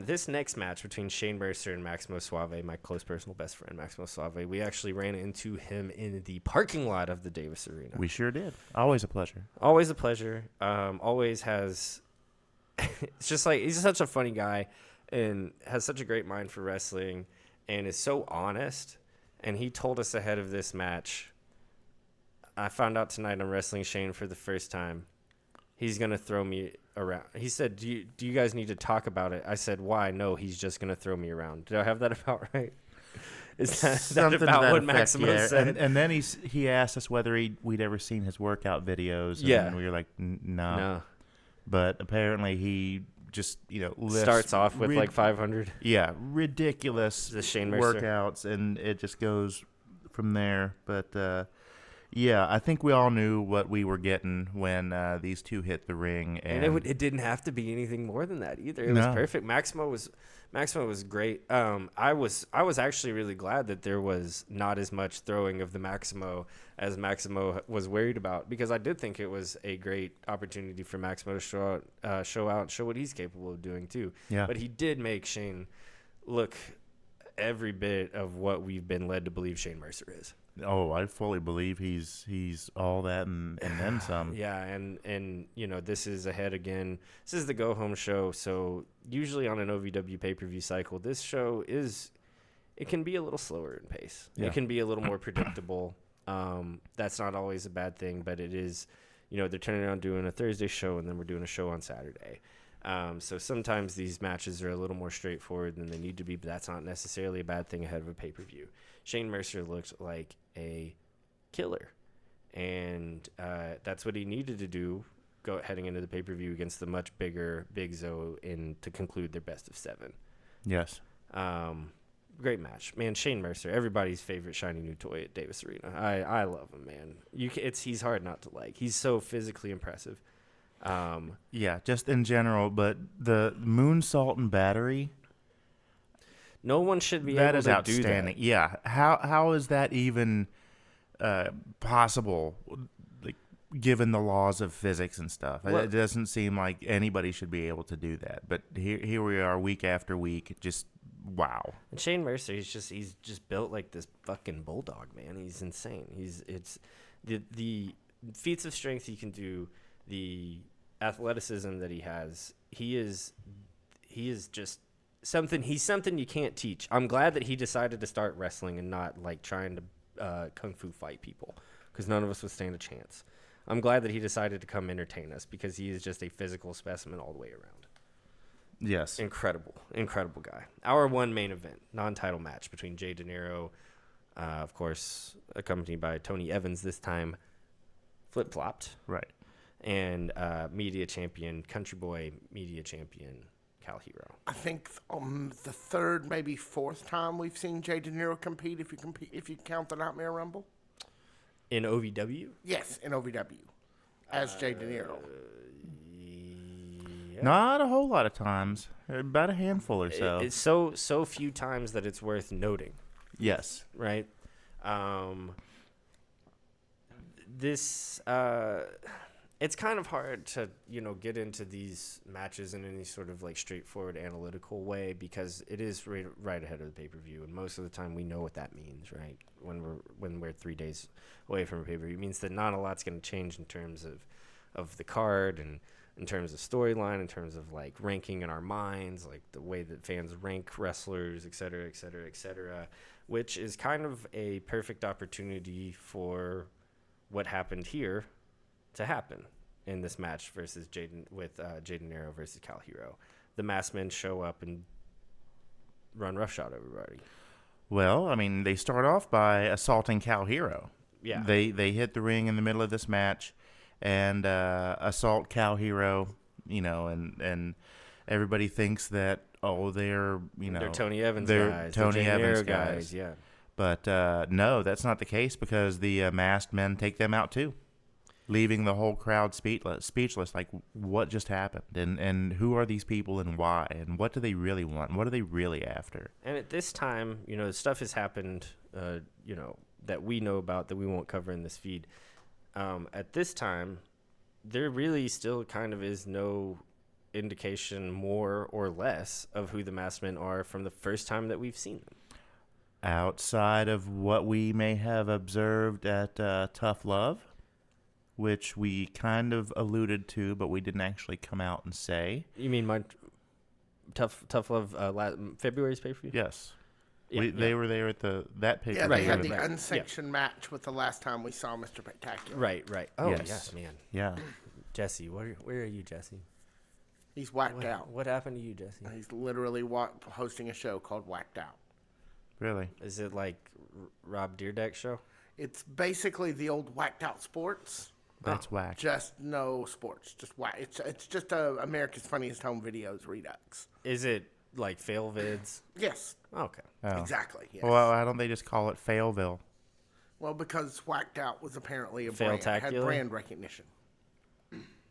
This next match between Shane Mercer and Maximo Suave, my close personal best friend, Maximo Suave, we actually ran into him in the parking lot of the Davis Arena. We sure did. Always a pleasure. Always a pleasure. Always has. It's just like he's such a funny guy, and has such a great mind for wrestling, and is so honest. And he told us ahead of this match, I found out tonight I'm wrestling Shane for the first time. He's going to throw me around. He said, do you guys need to talk about it? I said, why? No, he's just going to throw me around. Did I have that about right? Is that about what Maximo said? And then he asked us whether we'd ever seen his workout videos. And we were like, no. But apparently he just, starts off with like 500. Yeah, ridiculous the Shane Mercer workouts, and it just goes from there. But yeah, I think we all knew what we were getting when these two hit the ring, and it didn't have to be anything more than that either. It was perfect. Maximo was great. I was actually really glad that there was not as much throwing of the Maximo as Maximo was worried about, because I did think it was a great opportunity for Maximo to show out and show what he's capable of doing too. Yeah. But he did make Shane look every bit of what we've been led to believe Shane Mercer is. Oh, I fully believe he's all that and then some. Yeah, and this is ahead again. This is the go home show, so usually on an OVW pay-per-view cycle, this show it can be a little slower in pace. Yeah. It can be a little more predictable. That's not always a bad thing, but it is, they're turning around doing a Thursday show, and then we're doing a show on Saturday. So sometimes these matches are a little more straightforward than they need to be, but that's not necessarily a bad thing ahead of a pay-per-view. Shane Mercer looked like a killer, and that's what he needed to do heading into the pay-per-view against the much bigger Big Zo to conclude their best of 7. Yes. Great match, man. Shane Mercer, everybody's favorite shiny new toy at Davis Arena. I love him, man. He's hard not to like. He's so physically impressive. Yeah, just in general, but the moonsault and battery, no one should be that able is to outstanding. do that. Yeah, how is that even possible? Like, given the laws of physics and stuff, it doesn't seem like anybody should be able to do that. But here we are, week after week, just wow. And Shane Mercer, he's just built like this fucking bulldog, man. He's insane. It's the feats of strength he can do, the athleticism that he has. He is just something. He's something you can't teach. I'm glad that he decided to start wrestling and not like trying to kung fu fight people, because none of us would stand a chance. I'm glad that he decided to come entertain us, because he is just a physical specimen all the way around. Yes. Incredible guy. Our one main event, non-title match between Jay De Niro, of course, accompanied by Tony Evans, this time flip-flopped. Right. And media champion, country boy media champion, Cal Hero. I think the third, maybe fourth time we've seen Jay De Niro compete, if you count the Nightmare Rumble. In OVW? Yes, in OVW, as Jay De Niro. Yeah. Not a whole lot of times. About a handful or so. It's so few times that it's worth noting. Yes. Right? It's kind of hard to, get into these matches in any sort of like straightforward analytical way, because it is right ahead of the pay-per-view, and most of the time we know what that means, right? When we're 3 days away from a pay-per-view, it means that not a lot's going to change in terms of the card, and in terms of storyline, in terms of like ranking in our minds, like the way that fans rank wrestlers, et cetera, et cetera, et cetera, which is kind of a perfect opportunity for what happened here to happen in this match versus Jay De Niro versus Cal Hero. The masked men show up and run roughshod everybody. Well, I mean, they start off by assaulting Cal Hero. Yeah. They hit the ring in the middle of this match and assault Cal Hero, and everybody thinks that, they're Tony Evans they're guys. Tony they're Evans guys, yeah. But no, that's not the case, because the masked men take them out too, leaving the whole crowd speechless. Like, what just happened, and who are these people, and why, and what do they really want? What are they really after? And at this time, stuff has happened, that we know about that we won't cover in this feed. At this time, there really still kind of is no indication, more or less, of who the masked men are from the first time that we've seen them. Outside of what we may have observed at Tough Love, which we kind of alluded to, but we didn't actually come out and say. You mean my Tough Love February's pay-per-view? Yes. Yeah, They were there at that picture. Yeah, they had right, the right. unsanctioned match with the last time we saw Mr. Spectacular. Right. Oh, Yes. yes, man. Yeah. Jesse, where are you, Jesse? He's whacked out. What happened to you, Jesse? He's literally hosting a show called Whacked Out. Really? Is it like Rob Deerdeck show? It's basically the old Whacked Out Sports. That's whack. Just no sports. Just whack. It's just America's Funniest Home Videos Redux. Is it like fail vids? Yes. Okay. Oh. Exactly. Yes. Well, why don't they just call it Failville? Well, because Whacked Out was apparently a brand, had Fail-tacular? brand recognition.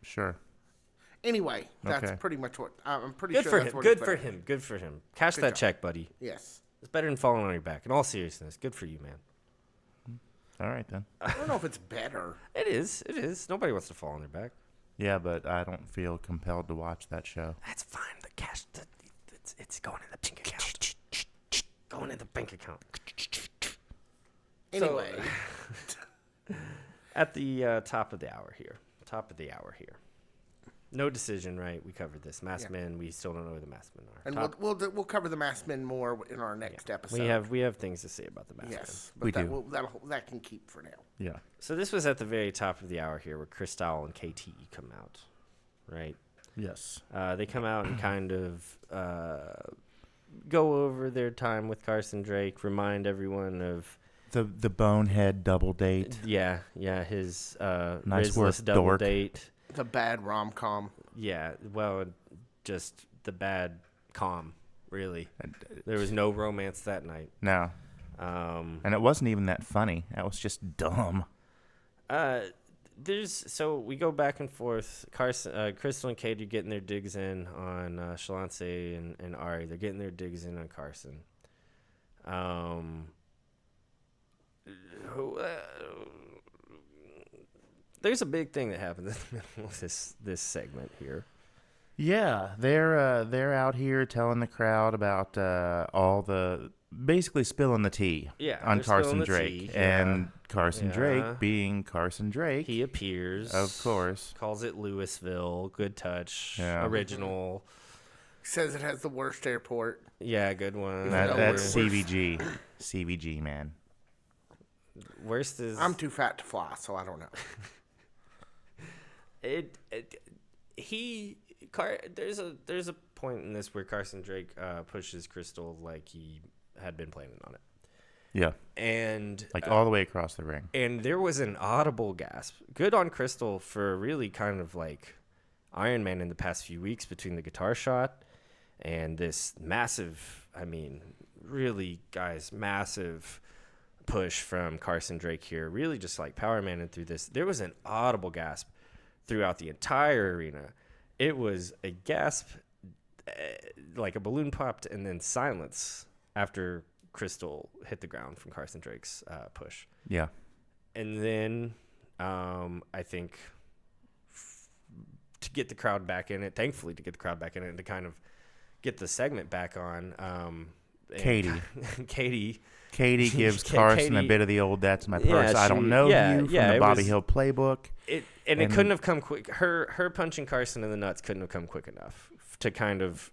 Sure. Anyway, that's Okay. pretty much what I'm pretty Good sure. for that's him. what Good it's for better. him. Good for him. Cash Good that job. check, buddy. Yes. It's better than falling on your back. In all seriousness, good for you, man. All right, then. I don't know if it's better. It is. It is. Nobody wants to fall on their back. Yeah, but I don't feel compelled to watch that show. That's fine. The cash, it's going in the bank account. Going in the bank account. Anyway, At the top of the hour here. No decision, right? We covered this. Masked men. We still don't know who the masked men are. and we'll cover the masked men more in our next episode. We have things to say about the masked men. Yes, but We that do. That can keep for now. Yeah. So this was at the very top of the hour here, where Cristal and KT come out, right? Yes. They come out and kind of go over their time with Carson Drake, remind everyone of The bonehead double date. his Nice work, Rizless double dork. date. The bad rom-com. Yeah, well, just the bad calm, really. There was no romance that night. No. Um, And it wasn't even that funny. That was just dumb. so we go back and forth. Crystal and Katie getting their digs in on Shalance and Ari. They're getting their digs in on Carson. There's a big thing that happens in the middle of this segment here. Yeah, they're out here telling the crowd about all the basically spilling the tea on they're Carson spilling the Drake tea, and Carson Yeah. Drake being Carson Drake. He appears, Of course. calls it Louisville, good touch, Yeah. original. Says it has the worst airport. Yeah, good one. That's we're- CVG. CVG, man. Worst is I'm too fat to fly, so I don't know. there's a point in this where Carson Drake pushes Crystal like he had been planning on it, Yeah, and all the way across the ring. and there was an audible gasp. Good on Crystal for really kind of like Iron Man in the past few weeks between the guitar shot and this massive, really guys, massive push from Carson Drake here, really just like power manning through this. There was an audible gasp throughout the entire arena. It was a gasp, like a balloon popped, and then silence after Crystal hit the ground from Carson Drake's push. Yeah. And then I think to get the crowd back in it, thankfully to get the crowd back in it and to kind of get the segment back on. Katie gives Katie- Carson a bit of the old "that's my purse, I don't know you" from the it Bobby was- Hill playbook. It And- couldn't have come quick. Her punching Carson in the nuts couldn't have come quick enough to kind of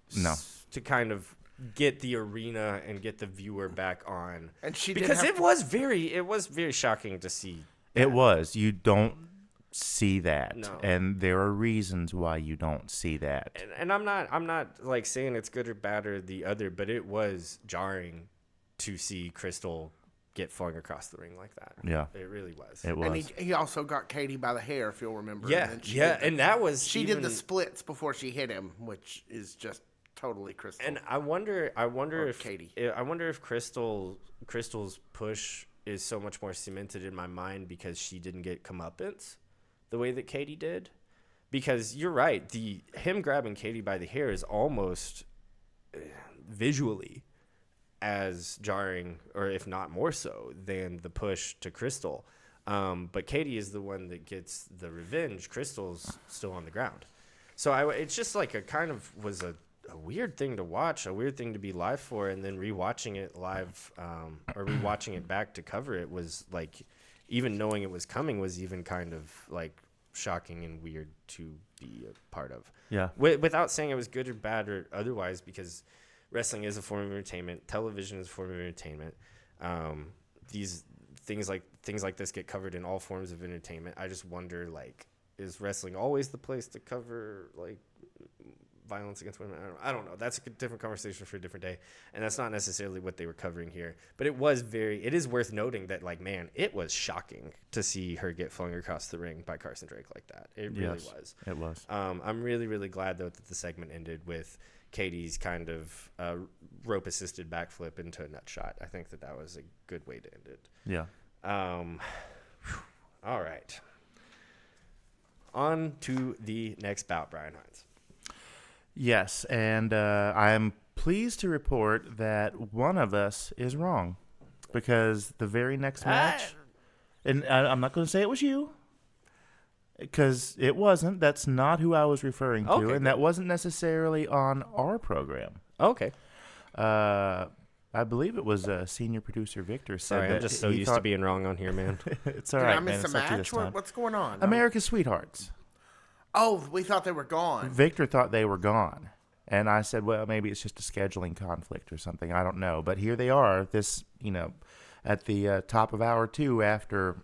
get the arena and get the viewer back on. And she because did it was very shocking to see. It was. You don't see that, No. and there are reasons why you don't see that. And I'm not like saying it's good or bad or the other, but it was jarring to see Crystal get flung across the ring like that. Yeah, It really was. it was. And he also got Katie by the hair, if you'll remember. Yeah, And then she yeah, did the- and that was she even, did the splits before she hit him, which is just totally Crystal. And I wonder Or if Katie. I wonder if Crystal's push is so much more cemented in my mind because she didn't get comeuppance the way that Katie did. Because you're right, him grabbing Katie by the hair is almost visually as jarring, or if not more so, than the push to Crystal. But Katie is the one that gets the revenge. Crystal's still on the ground. So it's just like a kind of was a weird thing to watch, a weird thing to be live for, and then rewatching it live or rewatching it back to cover it was like, even knowing it was coming was even kind of like shocking and weird to be a part of. Yeah. Without saying it was good or bad or otherwise, because wrestling is a form of entertainment, television is a form of entertainment. These things like this get covered in all forms of entertainment. I just wonder, like, is wrestling always the place to cover like violence against women? I don't know. That's a different conversation for a different day, and that's not necessarily what they were covering here. But it is worth noting that, like, man, it was shocking to see her get flung across the ring by Carson Drake like that. It really was. It was. I'm really, really glad, though, that the segment ended with Katie's kind of rope-assisted backflip into a nut shot. I think that was a good way to end it. Yeah. All right. On to the next bout, Brian Hines. Yes, and I am pleased to report that one of us is wrong, because the very next match, and I'm not going to say it was you, because it wasn't. That's not who I was referring to, Okay, and that wasn't necessarily on our program. Okay. I believe it was senior producer Victor said Sorry, that I'm just so used to being wrong on here, man. It's all Did right, I miss man. a It's not you match? this time. What's going on? America's Sweethearts. Oh, we thought they were gone. Victor thought they were gone. And I said, well, maybe it's just a scheduling conflict or something. I don't know. But here they are, at the top of hour 2 after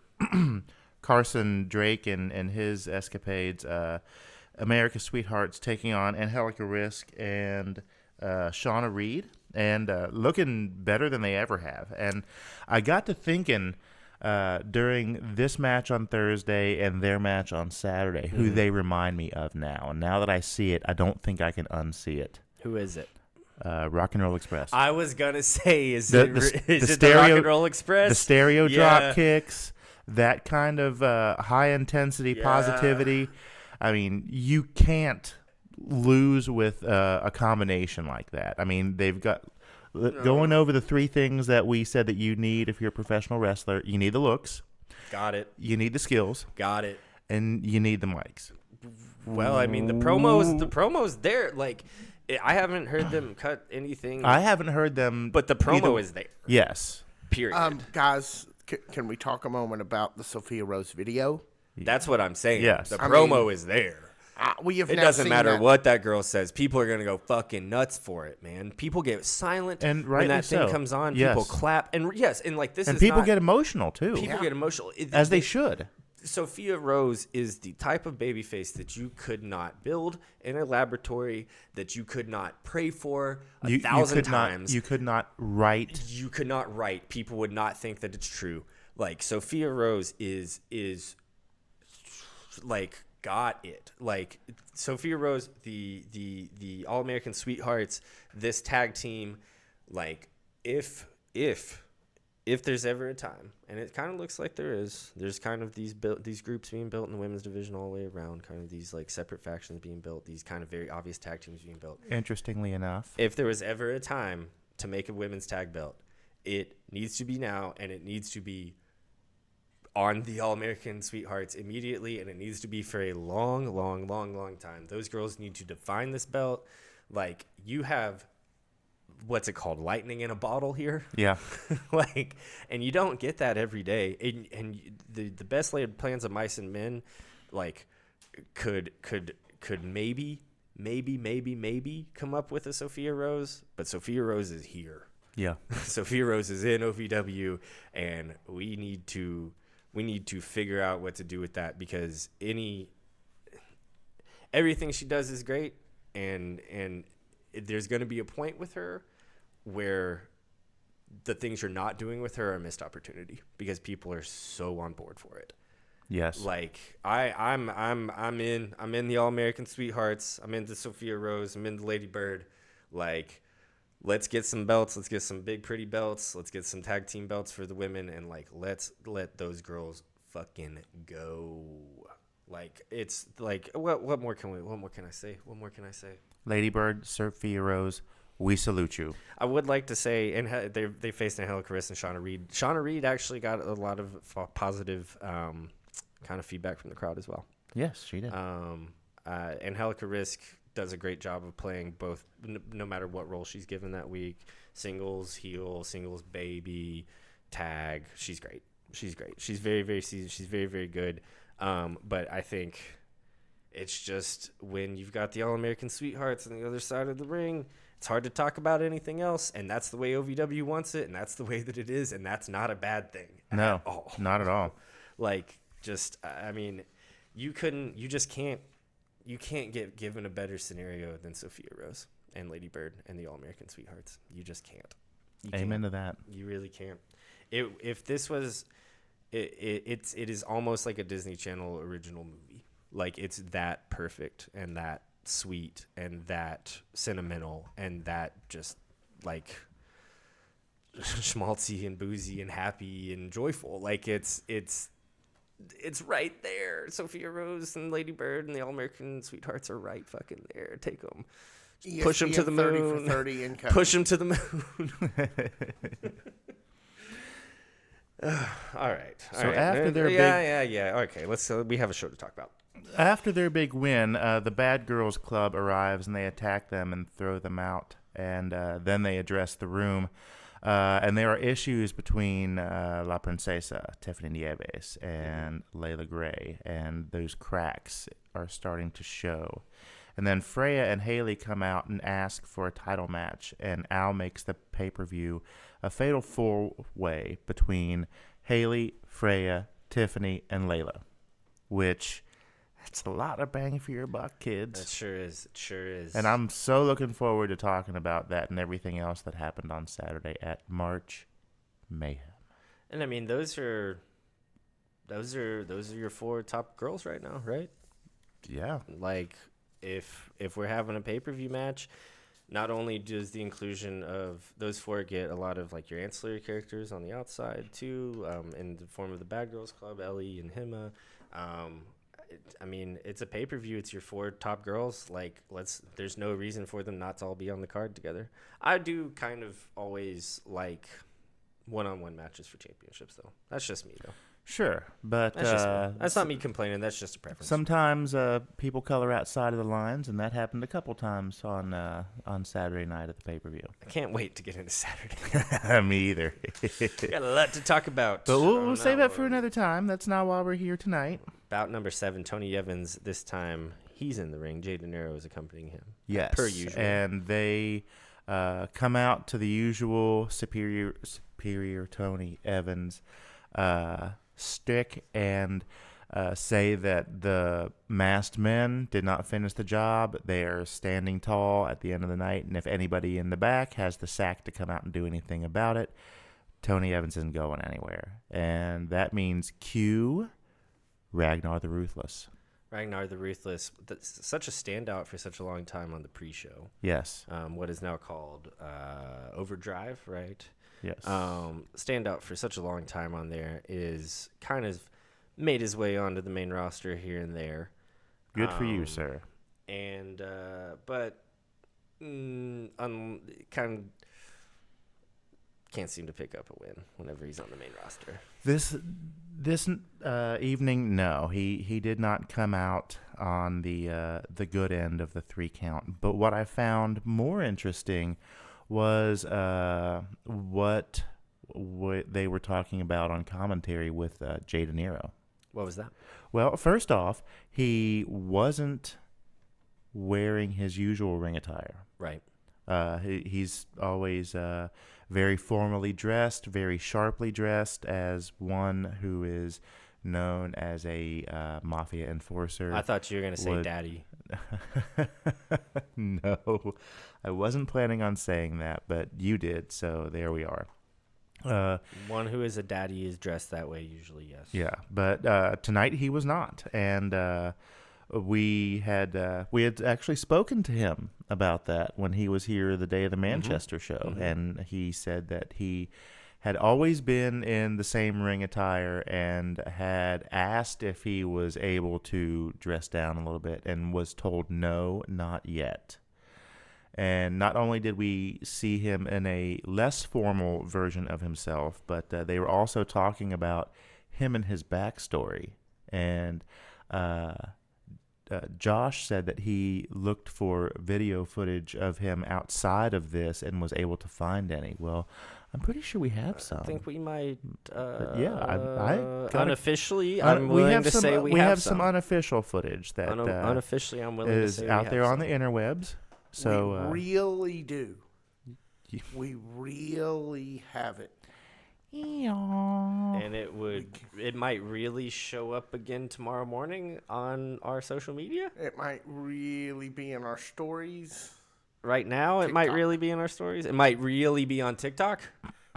Carson Drake and his escapades, America's Sweethearts taking on Angelica Risk and Shauna Reed, and looking better than they ever have. And I got to thinking during this match on Thursday and their match on Saturday, who they remind me of now. And now that I see it, I don't think I can unsee it. Who is it? Rock and Roll Express. I was going to say, is The the Rock and Roll Express? The stereo drop kicks, that kind of high-intensity positivity. I mean, you can't lose with a combination like that. I mean, they've got... Going over the 3 things that we said that you need if you're a professional wrestler. You need the looks. Got it. You need the skills. Got it. And you need the mics. Well, I mean, the promos there, like, I haven't heard them cut anything. I haven't heard them. But the promo is there. Yes. Period. Guys, can we talk a moment about the Sophia Rose video? That's what I'm saying. Yes. The promo is there. We have It now doesn't seen matter that. what that girl says. People are going to go fucking nuts for it, man. People get silent And when that rightly thing so. comes on. Yes. People clap. And and like this And is people not, get emotional, too. People get emotional. As they should. Sophia Rose is the type of babyface that you could not build in a laboratory, that you could not pray for 1,000 times. You could not write. You could not write. People would not think that it's true. Like, Sophia Rose is like, got it. Like, Sophia Rose, the All-American Sweethearts, this tag team, like, if there's ever a time, and it kind of looks like there's kind of these groups being built in the women's division all the way around, kind of these like separate factions being built, these kind of very obvious tag teams being built. Interestingly enough. If there was ever a time to make a women's tag belt, it needs to be now, and it needs to be on the All-American Sweethearts immediately, and it needs to be for a long, long, long, long time. Those girls need to define this belt. Like, you have, what's it called, lightning in a bottle here? Yeah. Like, and you don't get that every day. And the best laid plans of mice and men, like, could maybe come up with a Sophia Rose, but Sophia Rose is here. Yeah. Sophia Rose is in OVW, and we need to figure out what to do with that, because everything she does is great, and there's going to be a point with her where the things you're not doing with her are a missed opportunity, because people are so on board for it. Yes. Like, I'm in the All-American Sweethearts. I'm into Sophia Rose. I'm into Lady Bird. Like, let's get some belts. Let's get some big, pretty belts. Let's get some tag team belts for the women. And, like, let's let those girls fucking go. Like, it's like, what more can I say? Lady Bird, Sophia Rose, we salute you. I would like to say, and they faced Angelica Riss and Shauna Reed. Shauna Reed actually got a lot of positive kind of feedback from the crowd as well. Yes, she did. Angelica Risk does a great job of playing both, no matter what role she's given that week. Singles, heel, singles, baby, tag. She's great. She's very, very seasoned. She's very, very good. But I think it's just when you've got the All-American Sweethearts on the other side of the ring, it's hard to talk about anything else. And that's the way OVW wants it, and that's the way that it is, and that's not a bad thing. No, at all. not at all. Like, just, I mean, you can't get given a better scenario than Sophia Rose and Lady Bird and the All-American Sweethearts. You just can't. Amen to that. You really can't. If this was, it is almost like a Disney Channel original movie. Like, it's that perfect and that sweet and that sentimental and that just like schmaltzy and boozy and happy and joyful. Like, it's right there. Sophia Rose and Lady Bird and the All-American Sweethearts are right fucking there. Take them. Push them to the moon. 30 for 30 incoming. Push them to the moon. All right. So after their Okay, let's. We have a show to talk about. After their big win, the Bad Girls Club arrives and they attack them and throw them out. And then they address the room. And there are issues between La Princesa, Tiffany Nieves, and Layla Gray. And those cracks are starting to show. And then Freya and Haley come out and ask for a title match. And Al makes the pay-per-view a fatal four-way between Haley, Freya, Tiffany, and Layla. Which, that's a lot of bang for your buck, kids. It sure is. It sure is. And I'm so looking forward to talking about that and everything else that happened on Saturday at March Mayhem. And I mean, those are your four top girls right now, right? Yeah. Like, if we're having a pay-per-view match, not only does the inclusion of those four get a lot of like your ancillary characters on the outside too, in the form of the Bad Girls Club, Ellie and Hima. I mean, it's a pay-per-view. It's your four top girls. Like, there's no reason for them not to all be on the card together. I do kind of always like one-on-one matches for championships, though. That's just me, though. Sure, but that's not me complaining. That's just a preference. Sometimes people color outside of the lines, and that happened a couple times on Saturday night at the pay-per-view. I can't wait to get into Saturday. Me either. Got a lot to talk about. But we'll save that for another time. That's not why we're here tonight. Bout number 7, Tony Evans. This time, he's in the ring. Jay De Niro is accompanying him. Yes, per usual. And they come out to the usual superior Tony Evans stick and say that the masked men did not finish the job. They are standing tall at the end of the night, and if anybody in the back has the sack to come out and do anything about it, Tony Evans isn't going anywhere. And that means cue Ragnar the Ruthless. Ragnar the Ruthless, that's such a standout for such a long time on the pre-show. Yes. What is now called Overdrive, right? Yes. Standout for such a long time on there is kind of made his way onto the main roster here and there. Good for you, sir. And but kind of can't seem to pick up a win whenever he's on the main roster. This evening, no, he did not come out on the good end of the 3 count. But what I found more interesting was what they were talking about on commentary with Jay De Niro. What was that? Well, first off, he wasn't wearing his usual ring attire. Right. He's always very formally dressed, very sharply dressed, as one who is known as a mafia enforcer. I thought you were going to say daddy. No, I wasn't planning on saying that, but you did, so there we are. One who is a daddy is dressed that way usually, yes. Yeah, but tonight he was not, and we had actually spoken to him about that when he was here the day of the Manchester show, and he said that he had always been in the same ring attire and had asked if he was able to dress down a little bit and was told no, not yet. And not only did we see him in a less formal version of himself, but they were also talking about him and his backstory. And Josh said that he looked for video footage of him outside of this and was able to find any. Well, I'm pretty sure we have some. I think we might. I unofficially, I'm willing to say we have some unofficial footage that unofficially I'm willing to say is out there on some. the interwebs. So we really do. We really have it. And it might really show up again tomorrow morning on our social media. It might really be in our stories. Right now, TikTok. It might really be in our stories. It might really be on TikTok.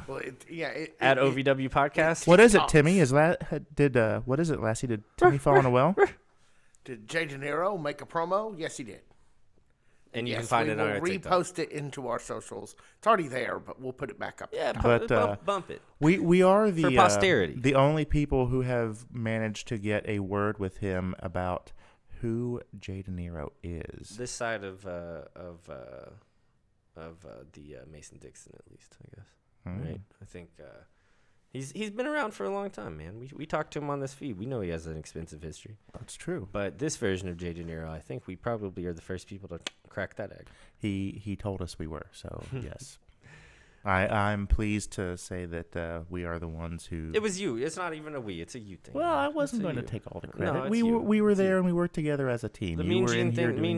Well, at OVW Podcast. What is it, Timmy? What is it, Lassie? Did Timmy fall in a well? Did Jay De Niro make a promo? Yes, he did. And you can find it on our TikTok. Repost it into our socials. It's already there, but we'll put it back up. Yeah, but bump it. We are for posterity. The only people who have managed to get a word with him about who Jay De Niro is. This side of the Mason-Dixon, at least, I guess. Right? I think he's been around for a long time, man. We talked to him on this feed. We know he has an expensive history. That's true. But this version of Jay De Niro, I think we probably are the first people to crack that egg. He told us we were, so yes. I'm pleased to say that we are the ones who. It was you. It's not even a we. It's a you thing. Well, I wasn't going to take all the credit. No, we were there and we worked together as a team. The Mean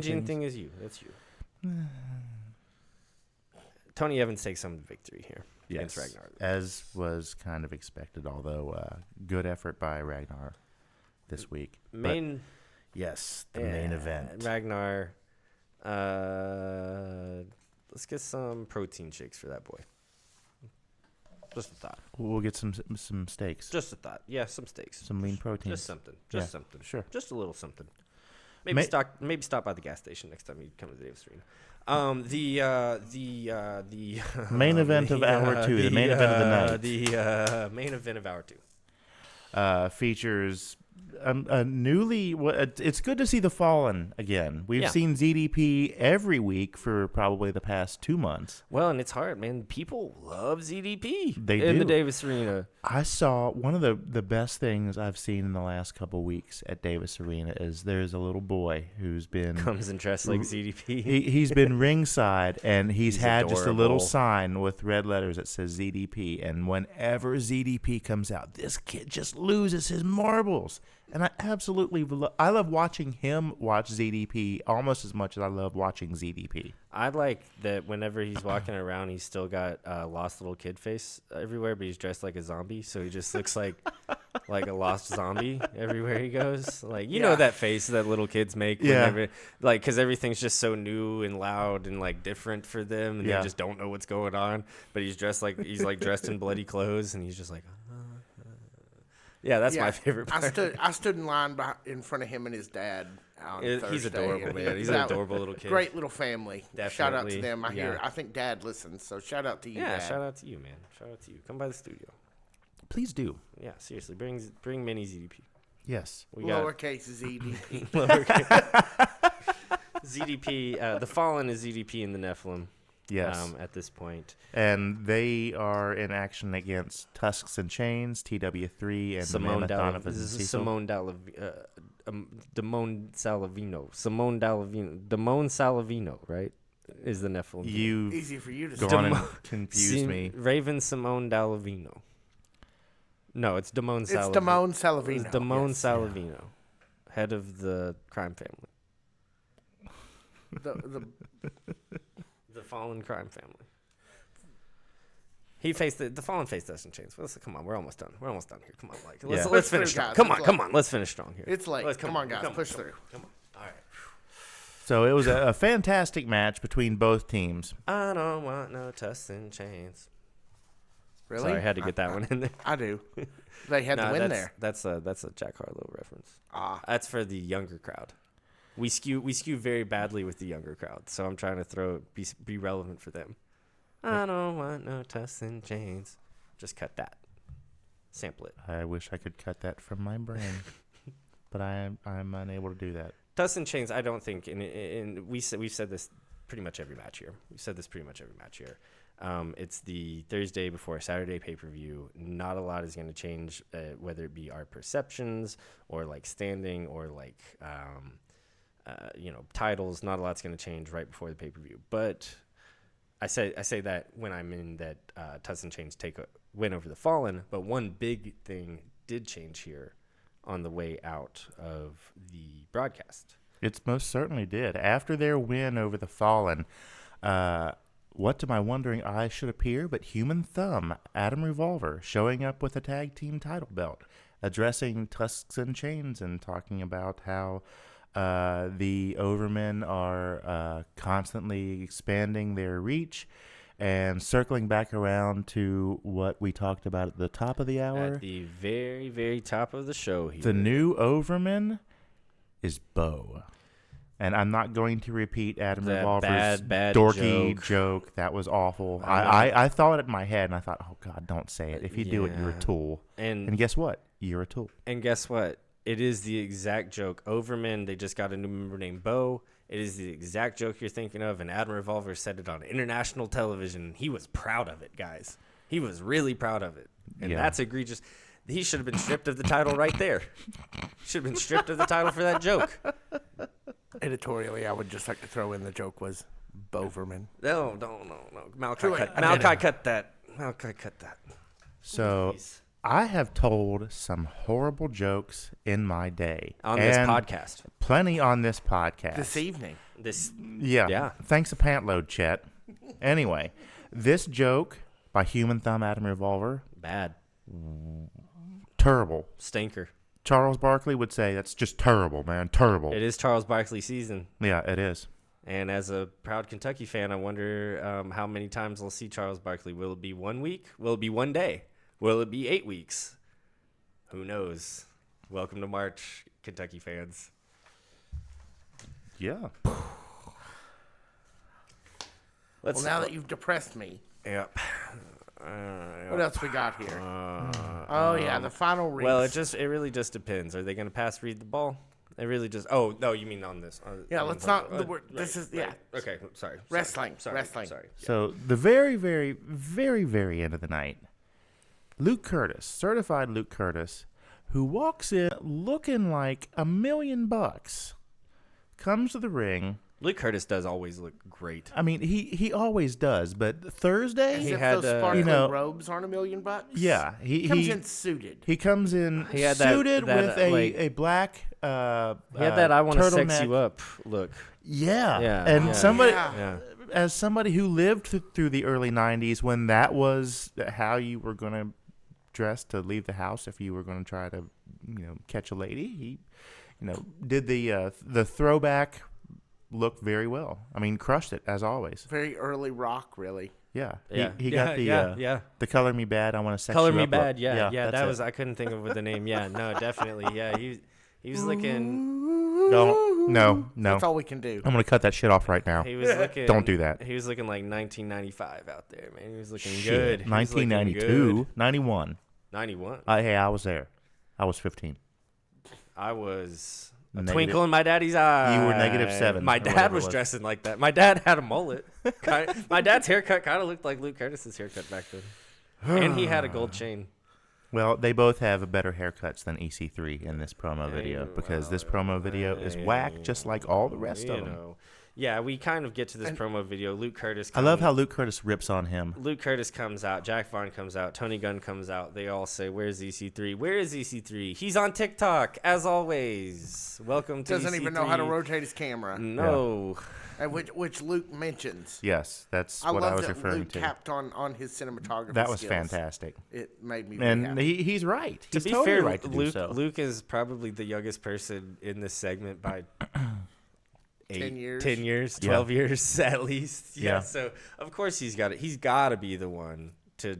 Gene thing is you. That's you. Tony Evans takes some victory here against Ragnar. As was kind of expected, although good effort by Ragnar this week. Main event. Ragnar. Let's get some protein shakes for that boy. Just a thought. We'll get some steaks. Just a thought. Yeah, some steaks. Some lean protein. Just something. Something. Sure. Just a little something. Maybe stop by the gas station next time you come to the Davis Arena. The main event of hour 2. The main event of the night. The main event of hour 2. Features it's good to see the Fallen again. We've seen ZDP every week for probably the past 2 months. Well, and it's hard, man. People love ZDP They in do. the Davis Arena. I saw one of the best things I've seen in the last couple weeks at Davis Arena is there's a little boy who's been comes and dressed like ZDP. He's been ringside and he's had adorable. Just a little sign with red letters that says ZDP. And whenever ZDP comes out, this kid just loses his marbles. And I absolutely I love watching him watch ZDP almost as much as I love watching ZDP. I like that whenever he's walking around, he's still got lost little kid face everywhere, but he's dressed like a zombie, so he just looks like a lost zombie everywhere he goes. Like you know that face that little kids make, whenever, like because everything's just so new and loud and like different for them, and they just don't know what's going on. But he's dressed in bloody clothes, and he's just like. Yeah, that's my favorite part. I stood in line in front of him and his dad on Thursday. He's adorable, man. He's an adorable little kid. Great little family. Definitely. Shout out to them. I think Dad listens, so shout out to you, Dad. Shout out to you, man. Shout out to you. Come by the studio. Please do. Yeah, seriously. Bring mini ZDP. Yes. Lowercase ZDP. ZDP. The Fallen is ZDP in the Nephilim. Yes. At this point. And they are in action against Tusks and Chains, TW3, and Simone Donovan. This is Damone Salavino, right? Is the Nephilim. Easy for you to say. Go on and confuse me. Raven Simone Dalavino. No, it's Damone Salavino. It's Damone Salavino. It's Damone Salavino, head of the crime family. The Fallen crime family. He faced the Fallen faced us in Chains. Come on, we're almost done. We're almost done here. Come on, Mike. Let's finish strong. Come on. Let's finish strong here. It's late. Come on, guys. Push through. Come on. All right. So it was a fantastic match between both teams. I don't want no Tusks and Chains. Really? Sorry, I had to get that one in there. I do. They had to win there. That's a Jack Harlow reference. That's for the younger crowd. We skew very badly with the younger crowd, so I'm trying to be relevant for them. I don't want no Tusks and Chains. Just cut that. Sample it. I wish I could cut that from my brain, but I'm unable to do that. Tusks and Chains, I don't think, and we've said this pretty much every match here. It's the Thursday before Saturday pay-per-view. Not a lot is going to change, whether it be our perceptions or like standing or like titles. Not a lot's going to change right before the pay-per-view. But I say that when I'm in that Tusk and Chains take a win over the Fallen. But one big thing did change here on the way out of the broadcast. It most certainly did. After their win over the Fallen, what to my wondering eyes should appear but Human Thumb, Adam Revolver, showing up with a tag team title belt, addressing Tusks and Chains and talking about how the Overmen are constantly expanding their reach and circling back around to what we talked about at the top of the hour. At the very, very top of the show here. The new Overman is Bo. And I'm not going to repeat Adam That Revolver's bad dorky joke. That was awful. I thought it in my head, and I thought, oh, God, don't say it. If you do it, you're a tool. And guess what? You're a tool. And guess what? It is the exact joke. Overman, they just got a new member named Bo. It is the exact joke you're thinking of, and Adam Revolver said it on international television. He was proud of it, guys. He was really proud of it. And that's egregious. He should have been stripped of the title right there. Should have been stripped of the title for that joke. Editorially, I would just like to throw in the joke was Boverman. No. Malachi cut that. Malachi cut that. So Please. I have told some horrible jokes in my day. On this podcast. Plenty on this podcast. This evening. Yeah. Thanks a pant load, Chet. Anyway, this joke by Human Thumb, Adam Revolver. Bad. Terrible. Stinker. Charles Barkley would say that's just terrible, man. Terrible. It is Charles Barkley season. Yeah, it is. And as a proud Kentucky fan, I wonder how many times we'll see Charles Barkley. Will it be 1 week? Will it be 1 day? Will it be 8 weeks? Who knows? Welcome to March, Kentucky fans. Yeah. Well, now that you've depressed me. Yep. What else we got here? The final read. Well, it really just depends. Are they going to pass read the ball? It really just. Oh no, you mean on this? Let's not. This is. Okay, sorry. Wrestling. Sorry. So the very, very, very, very end of the night, Luke Curtis, certified Luke Curtis, who walks in looking like $1 million, comes to the ring. Luke Curtis does always look great. I mean, he always does, but Thursday he had those sparkly robes aren't $1 million. Yeah, he comes in suited. He comes in suited with a black. He had that "I want to sex you up" look. Yeah, and as somebody who lived through the early '90s when that was how you were going to dress to leave the house if you were going to try to, catch a lady, he, did the throwback. Looked very well. I mean, crushed it as always. Very early rock, really. Yeah. He got the "Color Me Bad, I Want to Sex Color You Me Up" Bad. look. That was. I couldn't think of the name. Yeah, no, definitely. Yeah, he was looking. No. That's all we can do. I'm gonna cut that shit off right now. He was looking. Don't do that. He was looking like 1995 out there, man. He was looking Shit. good. 1992, 91. 91. Hey, I was there. I was 15. I was. A Negative. twinkle in my daddy's eye. You were -7. My dad was dressing like that. My dad had a mullet. My dad's haircut kind of looked like Luke Curtis's haircut back then. And he had a gold chain. Well, they both have better haircuts than EC3 in this promo video because this promo video is whack just like all the rest of them. Yeah, we kind of get to this promo video. Luke Curtis. I love how Luke Curtis rips on him. Luke Curtis comes out. Jack Vaughn comes out. Tony Gunn comes out. They all say, "Where's EC3? Where is EC3? He's on TikTok, as always. Welcome to Doesn't EC3. even know how to rotate his camera. No. Yeah. Which Luke mentions. Yes, that's what I was referring Luke to. Tapped on his cinematography That was skills. Fantastic. It made me very happy. He's right. He's to be totally fair, right to do so. Luke is probably the youngest person in this segment by 10 years. 10 years, 12 years at least. Yeah. So of course he's got it. He's got to be the one to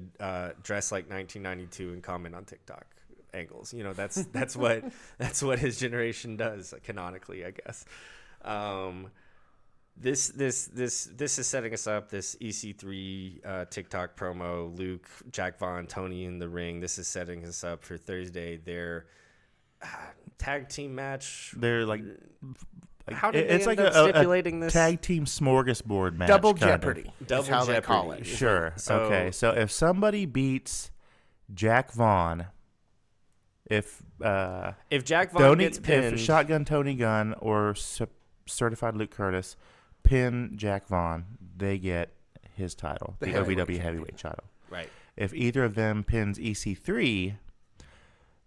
dress like 1992 and comment on TikTok angles. That's what his generation does canonically, I guess. This is setting us up. This EC3 TikTok promo. Luke, Jack Vaughn, Tony in the ring. This is setting us up for Thursday. Their tag team match. They're like how did it's they like end up stipulating this? Tag team smorgasbord match. Double kinda. Jeopardy. Double how Jeopardy. they call it. Sure. So- Okay. So if somebody beats Jack Vaughn, if If Jack Vaughn gets pinned, if Shotgun Tony Gunn or certified Luke Curtis pin Jack Vaughn, they get his title, the OVW heavyweight title. Right. If either of them pins EC3,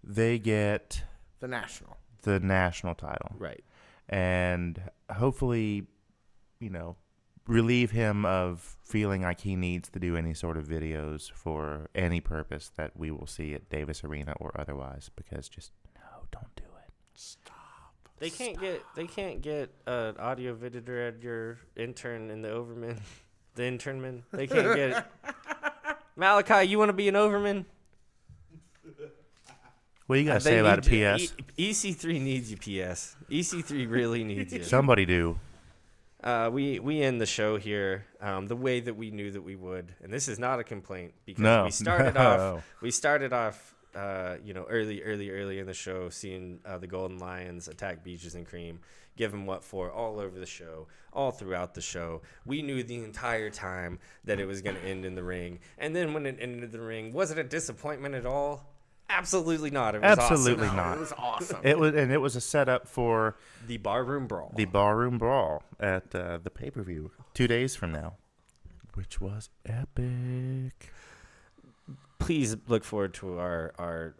they get the national title. Right. And hopefully, relieve him of feeling like he needs to do any sort of videos for any purpose that we will see at Davis Arena or otherwise, because just no, don't do it. Stop. They can't get an audio editor at your intern in the Overman, the internman. They can't get it. Malachi, you want to be an Overman? What do you got to say about a PS? EC3 needs you, PS. EC3 really needs you. Somebody do. We end the show here the way that we knew that we would, and this is not a complaint because we started off early in the show, seeing the Golden Lions attack Beaches and Cream, give them what for all over the show, all throughout the show. We knew the entire time that it was going to end in the ring, and then when it ended in the ring, was it a disappointment at all? Absolutely not. It was absolutely awesome. not. It was awesome. It was a setup for the barroom brawl. The barroom brawl at the pay-per-view 2 days from now, which was epic. Please look forward to our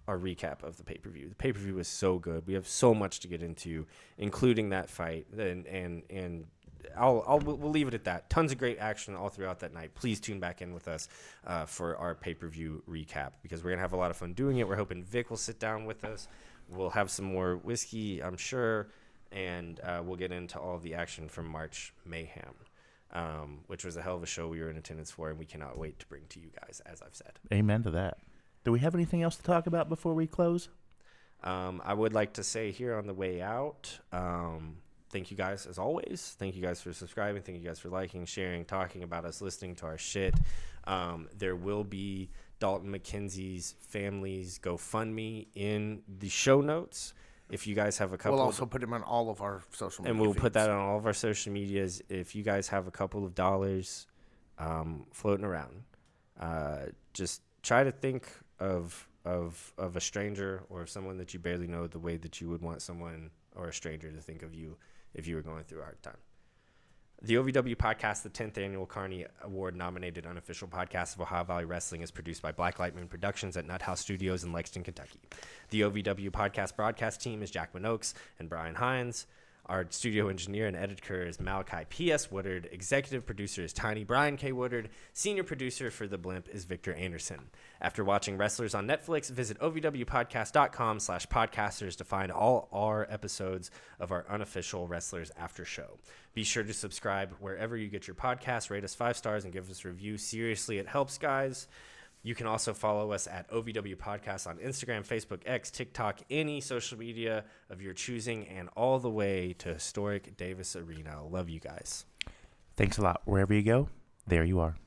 recap of the pay-per-view. The pay-per-view was so good. We have so much to get into, including that fight, and we'll leave it at that. Tons of great action all throughout that night. Please tune back in with us for our pay-per-view recap, because we're gonna have a lot of fun doing it. We're hoping Vic will sit down with us. We'll have some more whiskey, I'm sure, and we'll get into all of the action from March Mayhem, which was a hell of a show we were in attendance for, and we cannot wait to bring to you guys, as I've said. Amen to that. Do we have anything else to talk about before we close? I would like to say here on the way out, thank you guys, as always. Thank you guys for subscribing. Thank you guys for liking, sharing, talking about us, listening to our shit. There will be Dalton McKenzie's family's GoFundMe in the show notes. If you guys have a couple, we'll also put them on all of our social media. And we'll feeds. put that on all of our social medias. If you guys have a couple of dollars floating around, just try to think of a stranger or someone that you barely know the way that you would want someone or a stranger to think of you if you were going through a hard time. The OVW Podcast, the 10th Annual Carney Award-nominated unofficial podcast of Ohio Valley Wrestling, is produced by Black Lightning Productions at Nut House Studios in Lexington, Kentucky. The OVW Podcast broadcast team is Jackman, Ochs, and Brian Hines. Our studio engineer and editor is Malachi P.S. Woodard. Executive producer is Tyni Brian K. Woodard. Senior producer for The Blimp is Victor Anderson. After watching Wrestlers on Netflix, visit ovwpodcast.com/podcasters to find all our episodes of our unofficial Wrestlers After Show. Be sure to subscribe wherever you get your podcasts. Rate us 5 stars and give us a review. Seriously, it helps, guys. You can also follow us at OVW Podcast on Instagram, Facebook, X, TikTok, any social media of your choosing, and all the way to historic Davis Arena. Love you guys. Thanks a lot. Wherever you go, there you are.